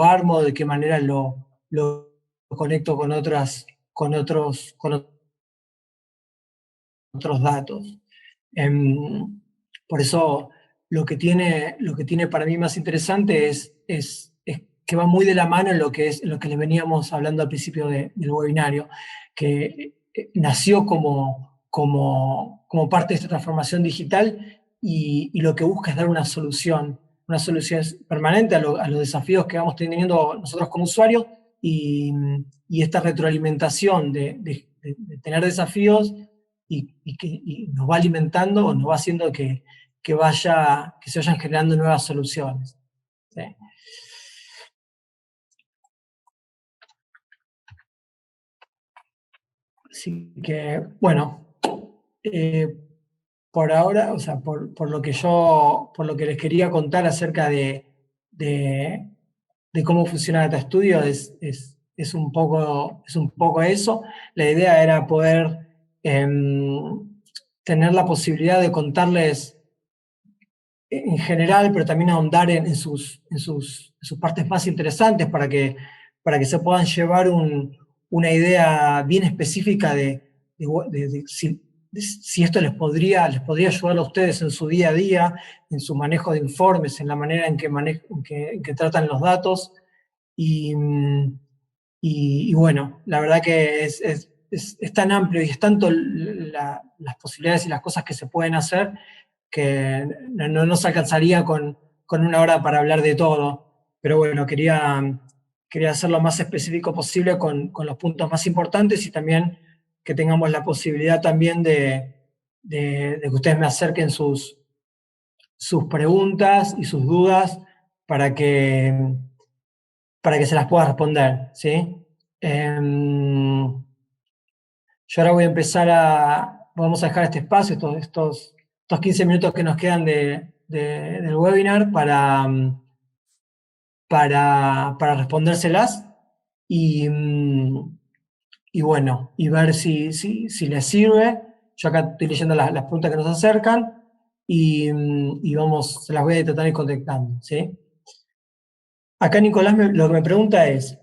armo, de qué manera lo conecto con otros datos. Por eso lo que tiene para mí más interesante es que va muy de la mano en lo que les veníamos hablando al principio del webinario, que nació como parte de esta transformación digital, y lo que busca es dar una solución permanente a los desafíos que vamos teniendo nosotros como usuarios, y, esta retroalimentación de tener desafíos y nos va alimentando, o nos va haciendo que se vayan generando nuevas soluciones. ¿Sí? Así que, bueno, por ahora, o sea, por lo que les quería contar acerca de cómo funciona Data Studio, es un poco eso. La idea era poder tener la posibilidad de contarles en general, pero también ahondar en sus partes más interesantes, para que se puedan llevar una idea bien específica de si esto les podría ayudar a ustedes en su día a día, en su manejo de informes, en la manera en que tratan los datos. Y bueno, la verdad que es es tan amplio y es tanto las posibilidades y las cosas que se pueden hacer que no nos alcanzaría con una hora para hablar de todo. Pero bueno, quería hacer lo más específico posible con los puntos más importantes y también que tengamos la posibilidad también de que ustedes me acerquen sus preguntas y sus dudas para que se las pueda responder, ¿sí? Yo ahora voy a vamos a dejar este espacio, estos 15 minutos que nos quedan del webinar para respondérselas y, y bueno, y ver si les sirve. Yo acá estoy leyendo las preguntas que nos acercan y se las voy a tratar de ir contactando, ¿sí? Acá Nicolás lo que me pregunta es,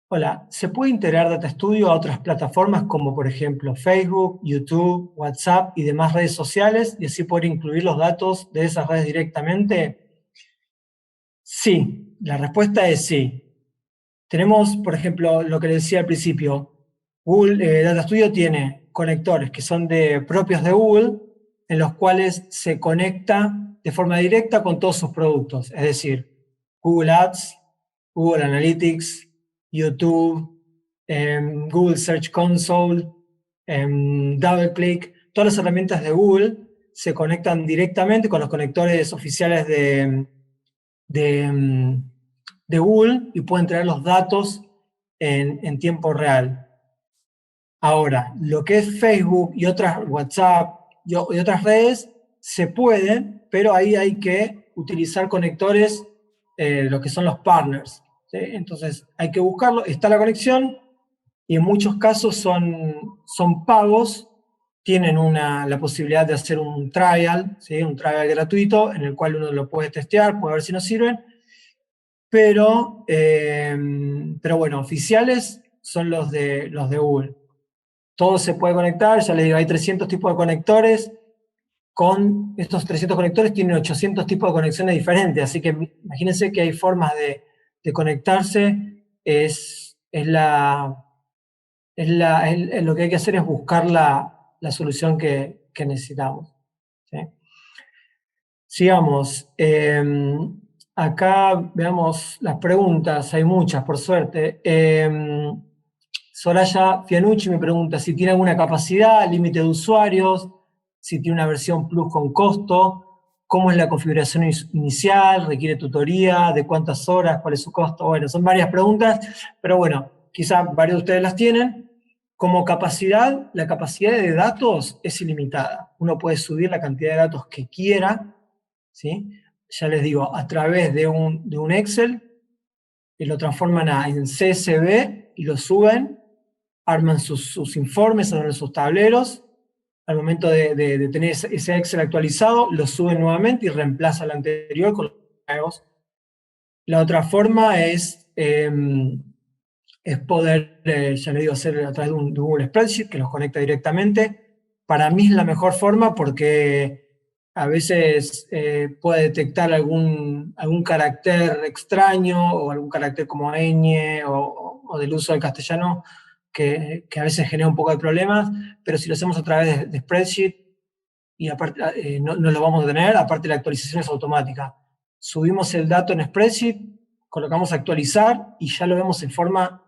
hola, ¿se puede integrar Data Studio a otras plataformas como por ejemplo Facebook, YouTube, WhatsApp y demás redes sociales y así poder incluir los datos de esas redes directamente? Sí, la respuesta es sí. Tenemos, por ejemplo, lo que les decía al principio, Google Data Studio tiene conectores que son propios de Google, en los cuales se conecta de forma directa con todos sus productos, es decir, Google Ads, Google Analytics, YouTube, Google Search Console, DoubleClick, todas las herramientas de Google se conectan directamente con los conectores oficiales de, de Google y pueden traer los datos en tiempo real. Ahora, lo que es Facebook y otras, WhatsApp y otras redes, se pueden, pero ahí hay que utilizar conectores, lo que son los partners, ¿sí? Entonces hay que buscarlo, está la conexión y en muchos casos son pagos, tienen la posibilidad de hacer un trial, ¿sí? Un trial gratuito en el cual uno lo puede testear, puede ver si nos sirven, pero bueno, oficiales son los de Google. Todo se puede conectar, ya les digo, hay 300 tipos de conectores, con estos 300 conectores tienen 800 tipos de conexiones diferentes, así que imagínense que hay formas de conectarse, lo que hay que hacer es buscar la solución que necesitamos, ¿sí? Sigamos. Acá veamos las preguntas, hay muchas, por suerte. Soraya Fianucci me pregunta si tiene alguna capacidad, límite de usuarios, si tiene una versión Plus con costo, cómo es la configuración inicial, requiere tutoría, de cuántas horas, cuál es su costo. Bueno, son varias preguntas, pero bueno, quizá varios de ustedes las tienen. Como capacidad, la capacidad de datos es ilimitada. Uno puede subir la cantidad de datos que quiera, ¿sí? Ya les digo, a través de un Excel, y lo transforman en CSV y lo suben, arman sus informes, arman sus tableros, al momento de tener ese Excel actualizado, lo suben nuevamente y reemplaza el anterior con los nuevos. La otra forma es poder, ya le digo, hacer a través de Google Spreadsheet que los conecta directamente. Para mí es la mejor forma porque a veces puede detectar algún carácter extraño o algún carácter como ñ o del uso del castellano que a veces genera un poco de problemas, pero si lo hacemos a través de Spreadsheet y aparte no lo vamos a tener, aparte la actualización es automática. Subimos el dato en Spreadsheet, colocamos actualizar y ya lo vemos en forma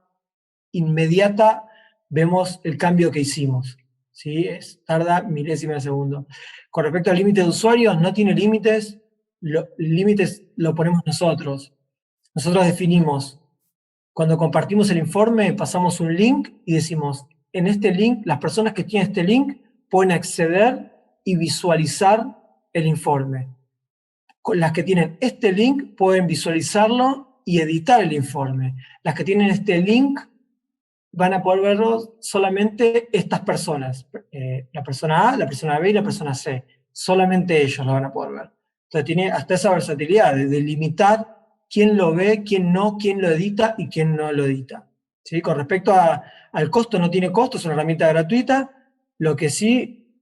inmediata, vemos el cambio que hicimos, ¿sí? Tarda milésimas de segundo. Con respecto al límite de usuarios, no tiene límites, límites lo ponemos nosotros. Nosotros definimos, cuando compartimos el informe, pasamos un link y decimos, en este link, las personas que tienen este link pueden acceder y visualizar el informe. Las que tienen este link pueden visualizarlo y editar el informe. Las que tienen este link van a poder verlo solamente estas personas, la persona A, la persona B y la persona C. Solamente ellos lo van a poder ver. Entonces tiene hasta esa versatilidad de limitar quién lo ve, quién no, quién lo edita y quién no lo edita. ¿Sí? Con respecto al costo, no tiene costo, es una herramienta gratuita. Lo que sí,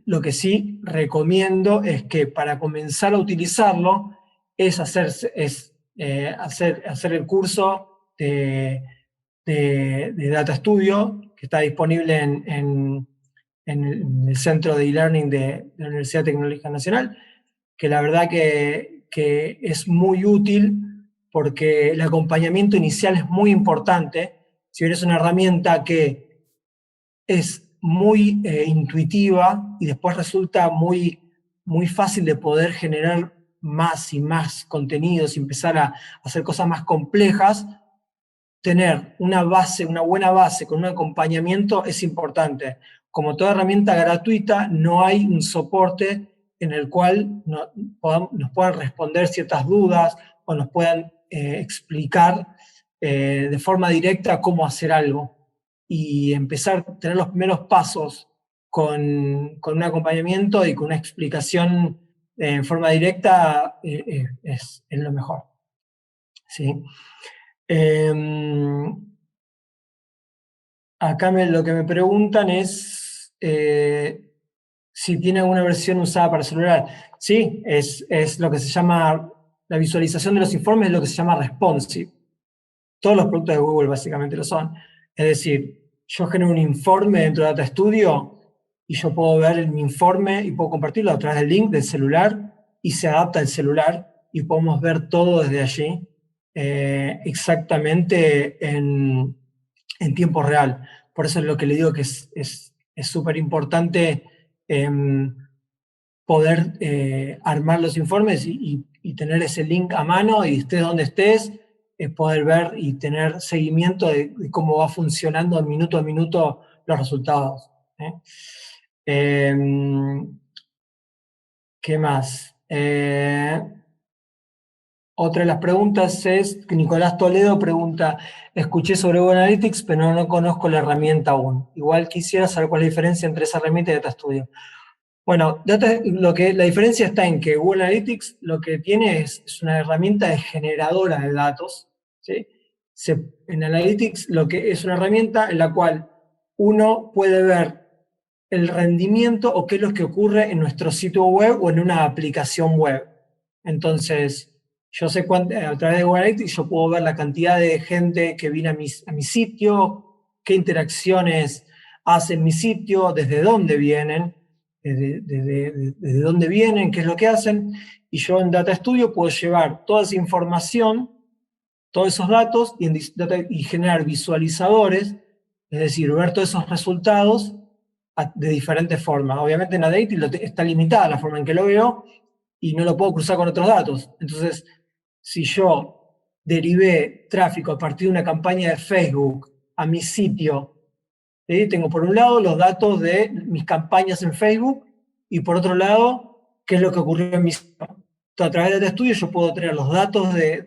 lo que sí recomiendo es que para comenzar a utilizarlo es hacer el curso de Data Studio, que está disponible en el Centro de e-learning de la Universidad Tecnológica Nacional, que la verdad que es muy útil porque el acompañamiento inicial es muy importante. Si bien es una herramienta que es muy intuitiva y después resulta muy fácil de poder generar más y más contenidos y empezar a hacer cosas más complejas, tener una base, una buena base con un acompañamiento es importante. Como toda herramienta gratuita, no hay un soporte en el cual nos puedan responder ciertas dudas o nos puedan explicar de forma directa cómo hacer algo. Y empezar a tener los primeros pasos con un acompañamiento y con una explicación en forma directa es lo mejor. ¿Sí? Acá lo que me preguntan es si tiene alguna versión usada para celular. Sí, es lo que se llama, la visualización de los informes es lo que se llama responsive. Todos los productos de Google básicamente lo son. Es decir, yo genero un informe dentro de Data Studio y yo puedo ver mi informe y puedo compartirlo a través del link del celular y se adapta al celular y podemos ver todo desde allí exactamente en tiempo real. Por eso es lo que le digo que es súper importante poder armar los informes y tener ese link a mano y estés donde estés, poder ver y tener seguimiento de cómo va funcionando minuto a minuto los resultados. ¿Qué más? Otra de las preguntas es, Nicolás Toledo pregunta, escuché sobre Google Analytics, pero no conozco la herramienta aún. Igual quisiera saber cuál es la diferencia entre esa herramienta y Data Studio. Bueno, la diferencia está en que Google Analytics lo que tiene es una herramienta de generadora de datos. ¿Sí? En Analytics lo que es una herramienta en la cual uno puede ver el rendimiento o qué es lo que ocurre en nuestro sitio web o en una aplicación web. Entonces, yo sé a través de Google Analytics yo puedo ver la cantidad de gente que viene a mi sitio, qué interacciones hace en mi sitio, desde dónde vienen, desde dónde vienen, qué es lo que hacen, y yo en Data Studio puedo llevar toda esa información, todos esos datos, y generar visualizadores, es decir, ver todos esos resultados de diferentes formas. Obviamente en Analytics está limitada la forma en que lo veo, y no lo puedo cruzar con otros datos. Entonces, si yo derivé tráfico a partir de una campaña de Facebook a mi sitio, tengo por un lado los datos de mis campañas en Facebook y por otro lado, qué es lo que ocurrió en mi sitio. Entonces, a través de este estudio yo puedo tener los datos de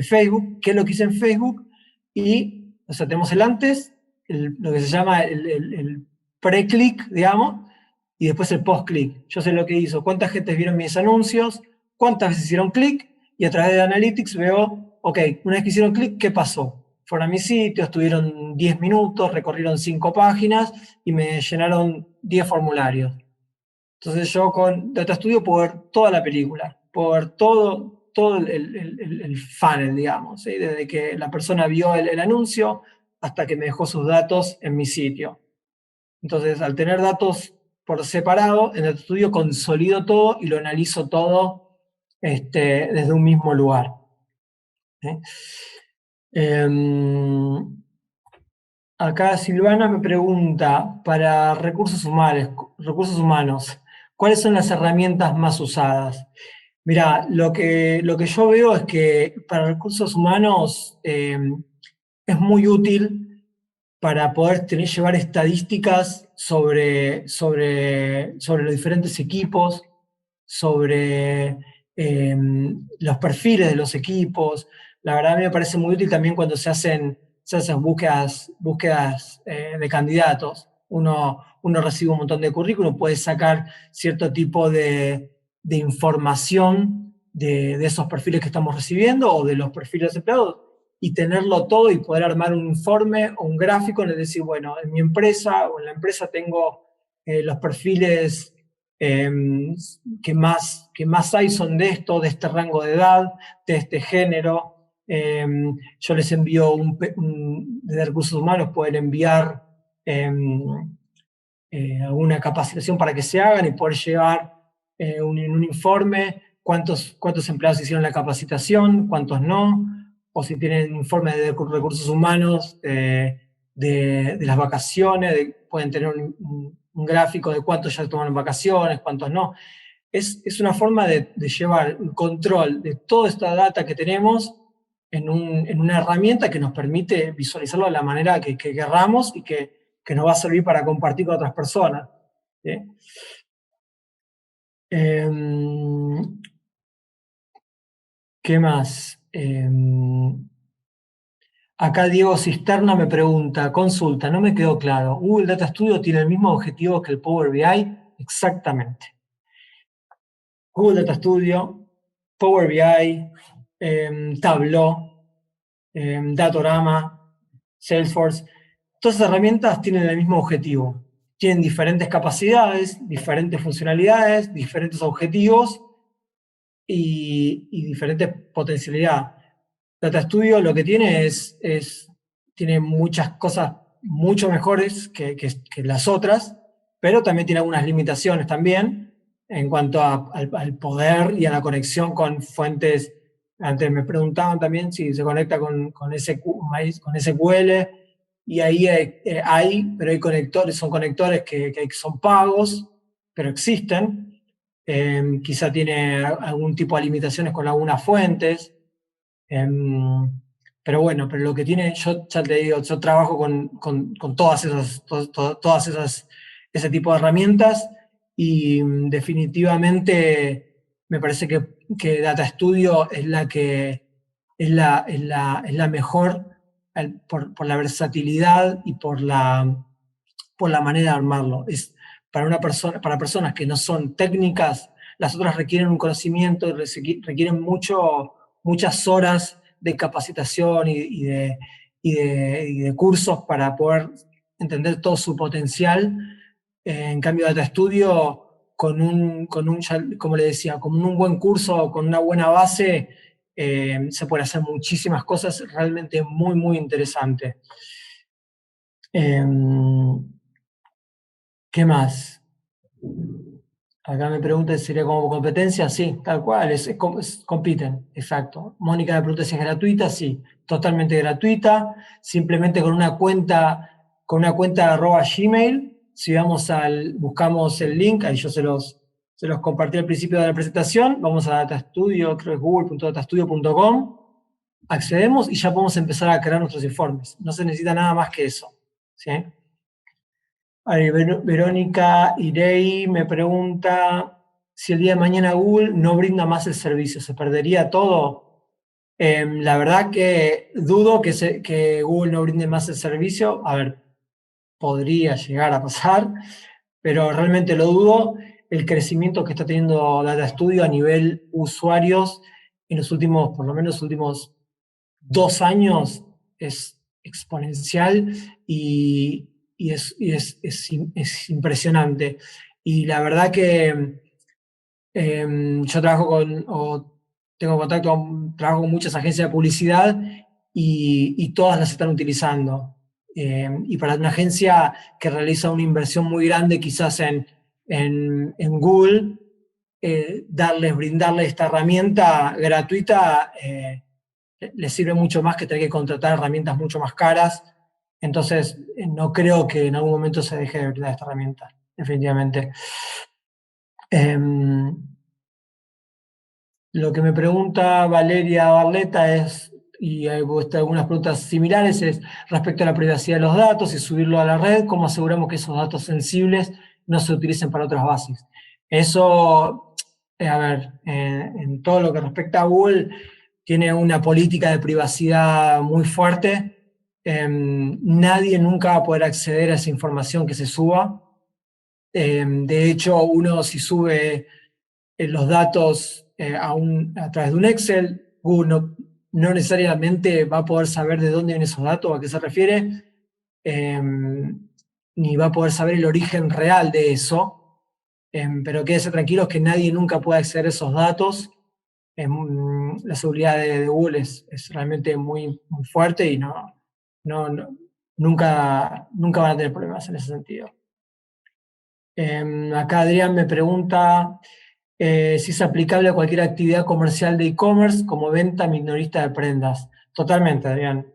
Facebook, qué es lo que hice en Facebook y, o sea, tenemos el antes, lo que se llama el pre-click, digamos, y después el post-click. Yo sé lo que hizo, cuántas gente vieron mis anuncios, cuántas veces hicieron clic, y a través de Analytics veo, ok, una vez que hicieron clic, ¿qué pasó? Fueron a mi sitio, estuvieron 10 minutos, recorrieron 5 páginas y me llenaron 10 formularios. Entonces yo con Data Studio puedo ver toda la película, puedo ver todo el funnel, digamos, ¿sí? Desde que la persona vio el anuncio hasta que me dejó sus datos en mi sitio. Entonces, al tener datos por separado, en el estudio consolido todo y lo analizo todo desde un mismo lugar. Acá Silvana me pregunta, para recursos humanos, ¿cuáles son las herramientas más usadas? Mirá, lo que yo veo es que para recursos humanos es muy útil para poder llevar estadísticas sobre los diferentes equipos, sobre los perfiles de los equipos. La verdad a mí me parece muy útil también cuando se hacen búsquedas de candidatos. Uno recibe un montón de currículum, puede sacar cierto tipo de información de esos perfiles que estamos recibiendo o de los perfiles empleados y tenerlo todo y poder armar un informe o un gráfico en el decir, bueno, en mi empresa o en la empresa tengo los perfiles que más hay son de esto, de este rango de edad, de este género, Yo les envío desde recursos humanos pueden enviar alguna capacitación para que se hagan y poder llevar en un informe cuántos empleados hicieron la capacitación, cuántos no, o si tienen informes de recursos humanos de las vacaciones, pueden tener un gráfico de cuántos ya tomaron vacaciones, cuántos no. Es una forma de llevar el control de toda esta data que tenemos en una herramienta que nos permite visualizarlo de la manera que querramos y que nos va a servir para compartir con otras personas. ¿Sí? ¿Qué más? Acá Diego Cisterna me pregunta, consulta, no me quedó claro, ¿Google Data Studio tiene el mismo objetivo que el Power BI? Exactamente. Google Data Studio, Power BI, Tableau, Datorama, Salesforce, todas esas herramientas tienen el mismo objetivo. Tienen diferentes capacidades, diferentes funcionalidades, diferentes objetivos y diferentes potencialidades. Data Studio lo que tiene tiene muchas cosas mucho mejores que las otras, pero también tiene algunas limitaciones también en cuanto al poder y a la conexión con fuentes. Antes me preguntaban también si se conecta con SQL, y ahí pero hay conectores, son conectores que son pagos, pero existen. Quizá tiene algún tipo de limitaciones con algunas fuentes. Pero bueno, pero lo que tiene, yo ya te digo, yo trabajo con todas ese tipo de herramientas y definitivamente me parece que Data Studio es la mejor por la versatilidad y por la manera de armarlo. Es para personas que no son técnicas, las otras requieren un conocimiento y requieren muchas horas de capacitación y de cursos para poder entender todo su potencial. En cambio, Data Studio, como le decía, con un buen curso, con una buena base, se puede hacer muchísimas cosas realmente muy, muy interesantes. ¿Qué más? Acá me pregunta si sería como competencia. Sí, tal cual, compiten, exacto. Mónica me pregunta si es gratuita. Sí, totalmente gratuita, simplemente con una cuenta @gmail. Si buscamos el link, ahí yo se los compartí al principio de la presentación, vamos a Data Studio, creo que es google.datastudio.com, accedemos y ya podemos empezar a crear nuestros informes. No se necesita nada más que eso, ¿sí? Verónica Irey me pregunta si el día de mañana Google no brinda más el servicio, ¿se perdería todo? La verdad que dudo que Google no brinde más el servicio. A ver, podría llegar a pasar, pero realmente lo dudo. El crecimiento que está teniendo Data Studio a nivel usuarios en por lo menos los últimos 2 años, es exponencial y es impresionante. Y la verdad que yo tengo contacto, trabajo con muchas agencias de publicidad y todas las están utilizando. Y para una agencia que realiza una inversión muy grande quizás en Google, brindarle esta herramienta gratuita, les sirve mucho más que tener que contratar herramientas mucho más caras. Entonces, no creo que en algún momento se deje de brindar esta herramienta, definitivamente. Lo que me pregunta Valeria Barleta y hay algunas preguntas similares, es respecto a la privacidad de los datos y subirlo a la red, ¿cómo aseguramos que esos datos sensibles no se utilicen para otras bases? Eso, a ver, en todo lo que respecta a Google, tiene una política de privacidad muy fuerte. Nadie nunca va a poder acceder a esa información que se suba. De hecho, uno si sube los datos a través de un Excel, Google no necesariamente va a poder saber de dónde vienen esos datos, a qué se refiere, ni va a poder saber el origen real de eso, pero quédese tranquilos que nadie nunca puede acceder a esos datos. la seguridad de Google es realmente muy, muy fuerte y nunca van a tener problemas en ese sentido. Acá Adrián me pregunta si es aplicable a cualquier actividad comercial de e-commerce como venta minorista de prendas. Totalmente, Adrián.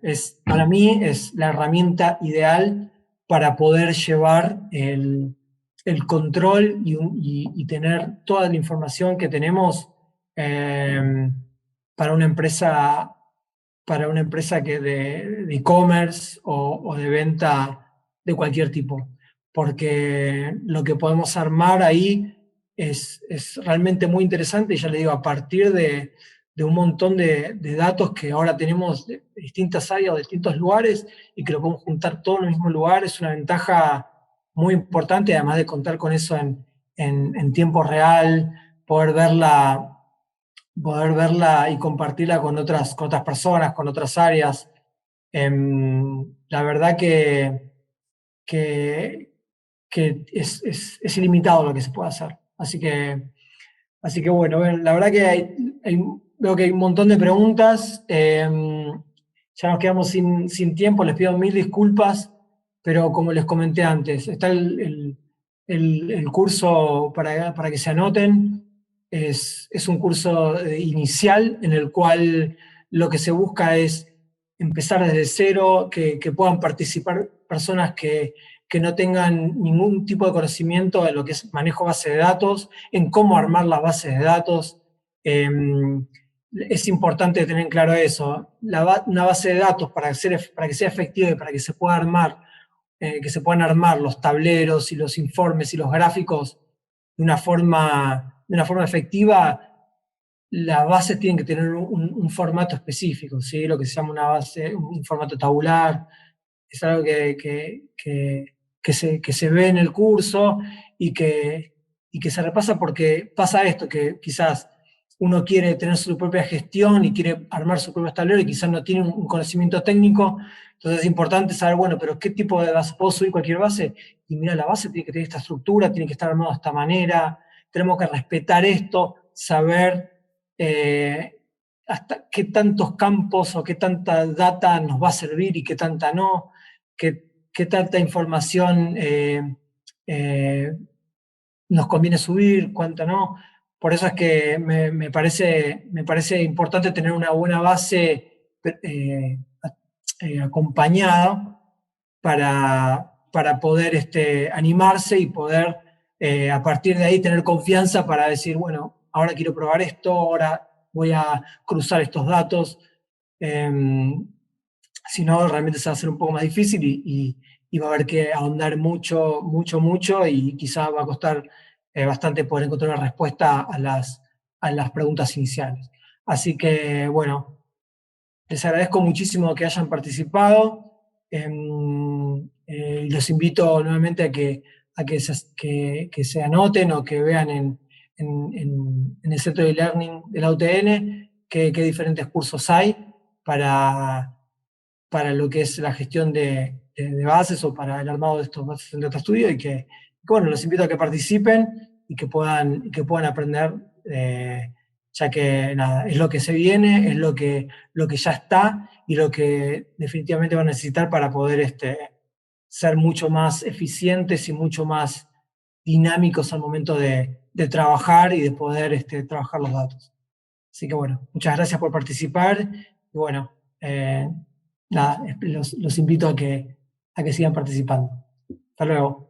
Para mí es la herramienta ideal para poder llevar el control y tener toda la información que tenemos eh, para una empresa, que de e-commerce o de venta de cualquier tipo. Porque lo que podemos armar ahí es realmente muy interesante, y ya le digo, a partir de un montón de datos que ahora tenemos de distintas áreas o de distintos lugares y que lo podemos juntar todo en el mismo lugar, es una ventaja muy importante, además de contar con eso en tiempo real, poder verla, y compartirla con otras personas, con otras áreas. La verdad que, que es ilimitado lo que se puede hacer. Así que bueno, la verdad que veo que hay un montón de preguntas. Ya nos quedamos sin tiempo, les pido mil disculpas, pero como les comenté antes, está el curso para que se anoten. Es un curso inicial en el cual lo que se busca es empezar desde cero, que puedan participar personas que no tengan ningún tipo de conocimiento de lo que es manejo base de datos, en cómo armar las bases de datos. Es importante tener claro eso. Una base de datos para que sea efectiva y para que se pueda armar, que se puedan armar los tableros y los informes y los gráficos de una forma efectiva, las bases tienen que tener un formato específico, ¿sí? Lo que se llama una base, un formato tabular, es algo que se ve en el curso y que se repasa porque pasa esto, que quizás uno quiere tener su propia gestión y quiere armar su propio tablero y quizás no tiene un conocimiento técnico, entonces es importante saber, bueno, pero ¿qué tipo de base? ¿Puedo subir cualquier base? Y mira, la base tiene que tener esta estructura, tiene que estar armada de esta manera, tenemos que respetar esto, saber hasta qué tantos campos o qué tanta data nos va a servir y qué tanta no, qué tanta información eh, nos conviene subir, cuánto no. Por eso es que me parece importante tener una buena base acompañada para poder animarse y poder a partir de ahí tener confianza para decir, bueno, ahora quiero probar esto, ahora voy a cruzar estos datos. Eh, si no, realmente se va a hacer un poco más difícil y va a haber que ahondar mucho, mucho, mucho y quizá va a costar bastante poder encontrar una respuesta a las preguntas iniciales. Así que, bueno, les agradezco muchísimo que hayan participado. Y los invito nuevamente que se anoten o que vean en el centro de learning de la UTN qué diferentes cursos hay para, para lo que es la gestión de bases o para el armado de estos bases en Data Studio bueno, los invito a que participen y que puedan aprender, ya que nada, es lo que se viene, es lo que ya está y lo que definitivamente van a necesitar para poder ser mucho más eficientes y mucho más dinámicos al momento de trabajar y de poder trabajar los datos. Así que bueno, muchas gracias por participar y bueno, nada, los invito a que sigan participando. Hasta luego.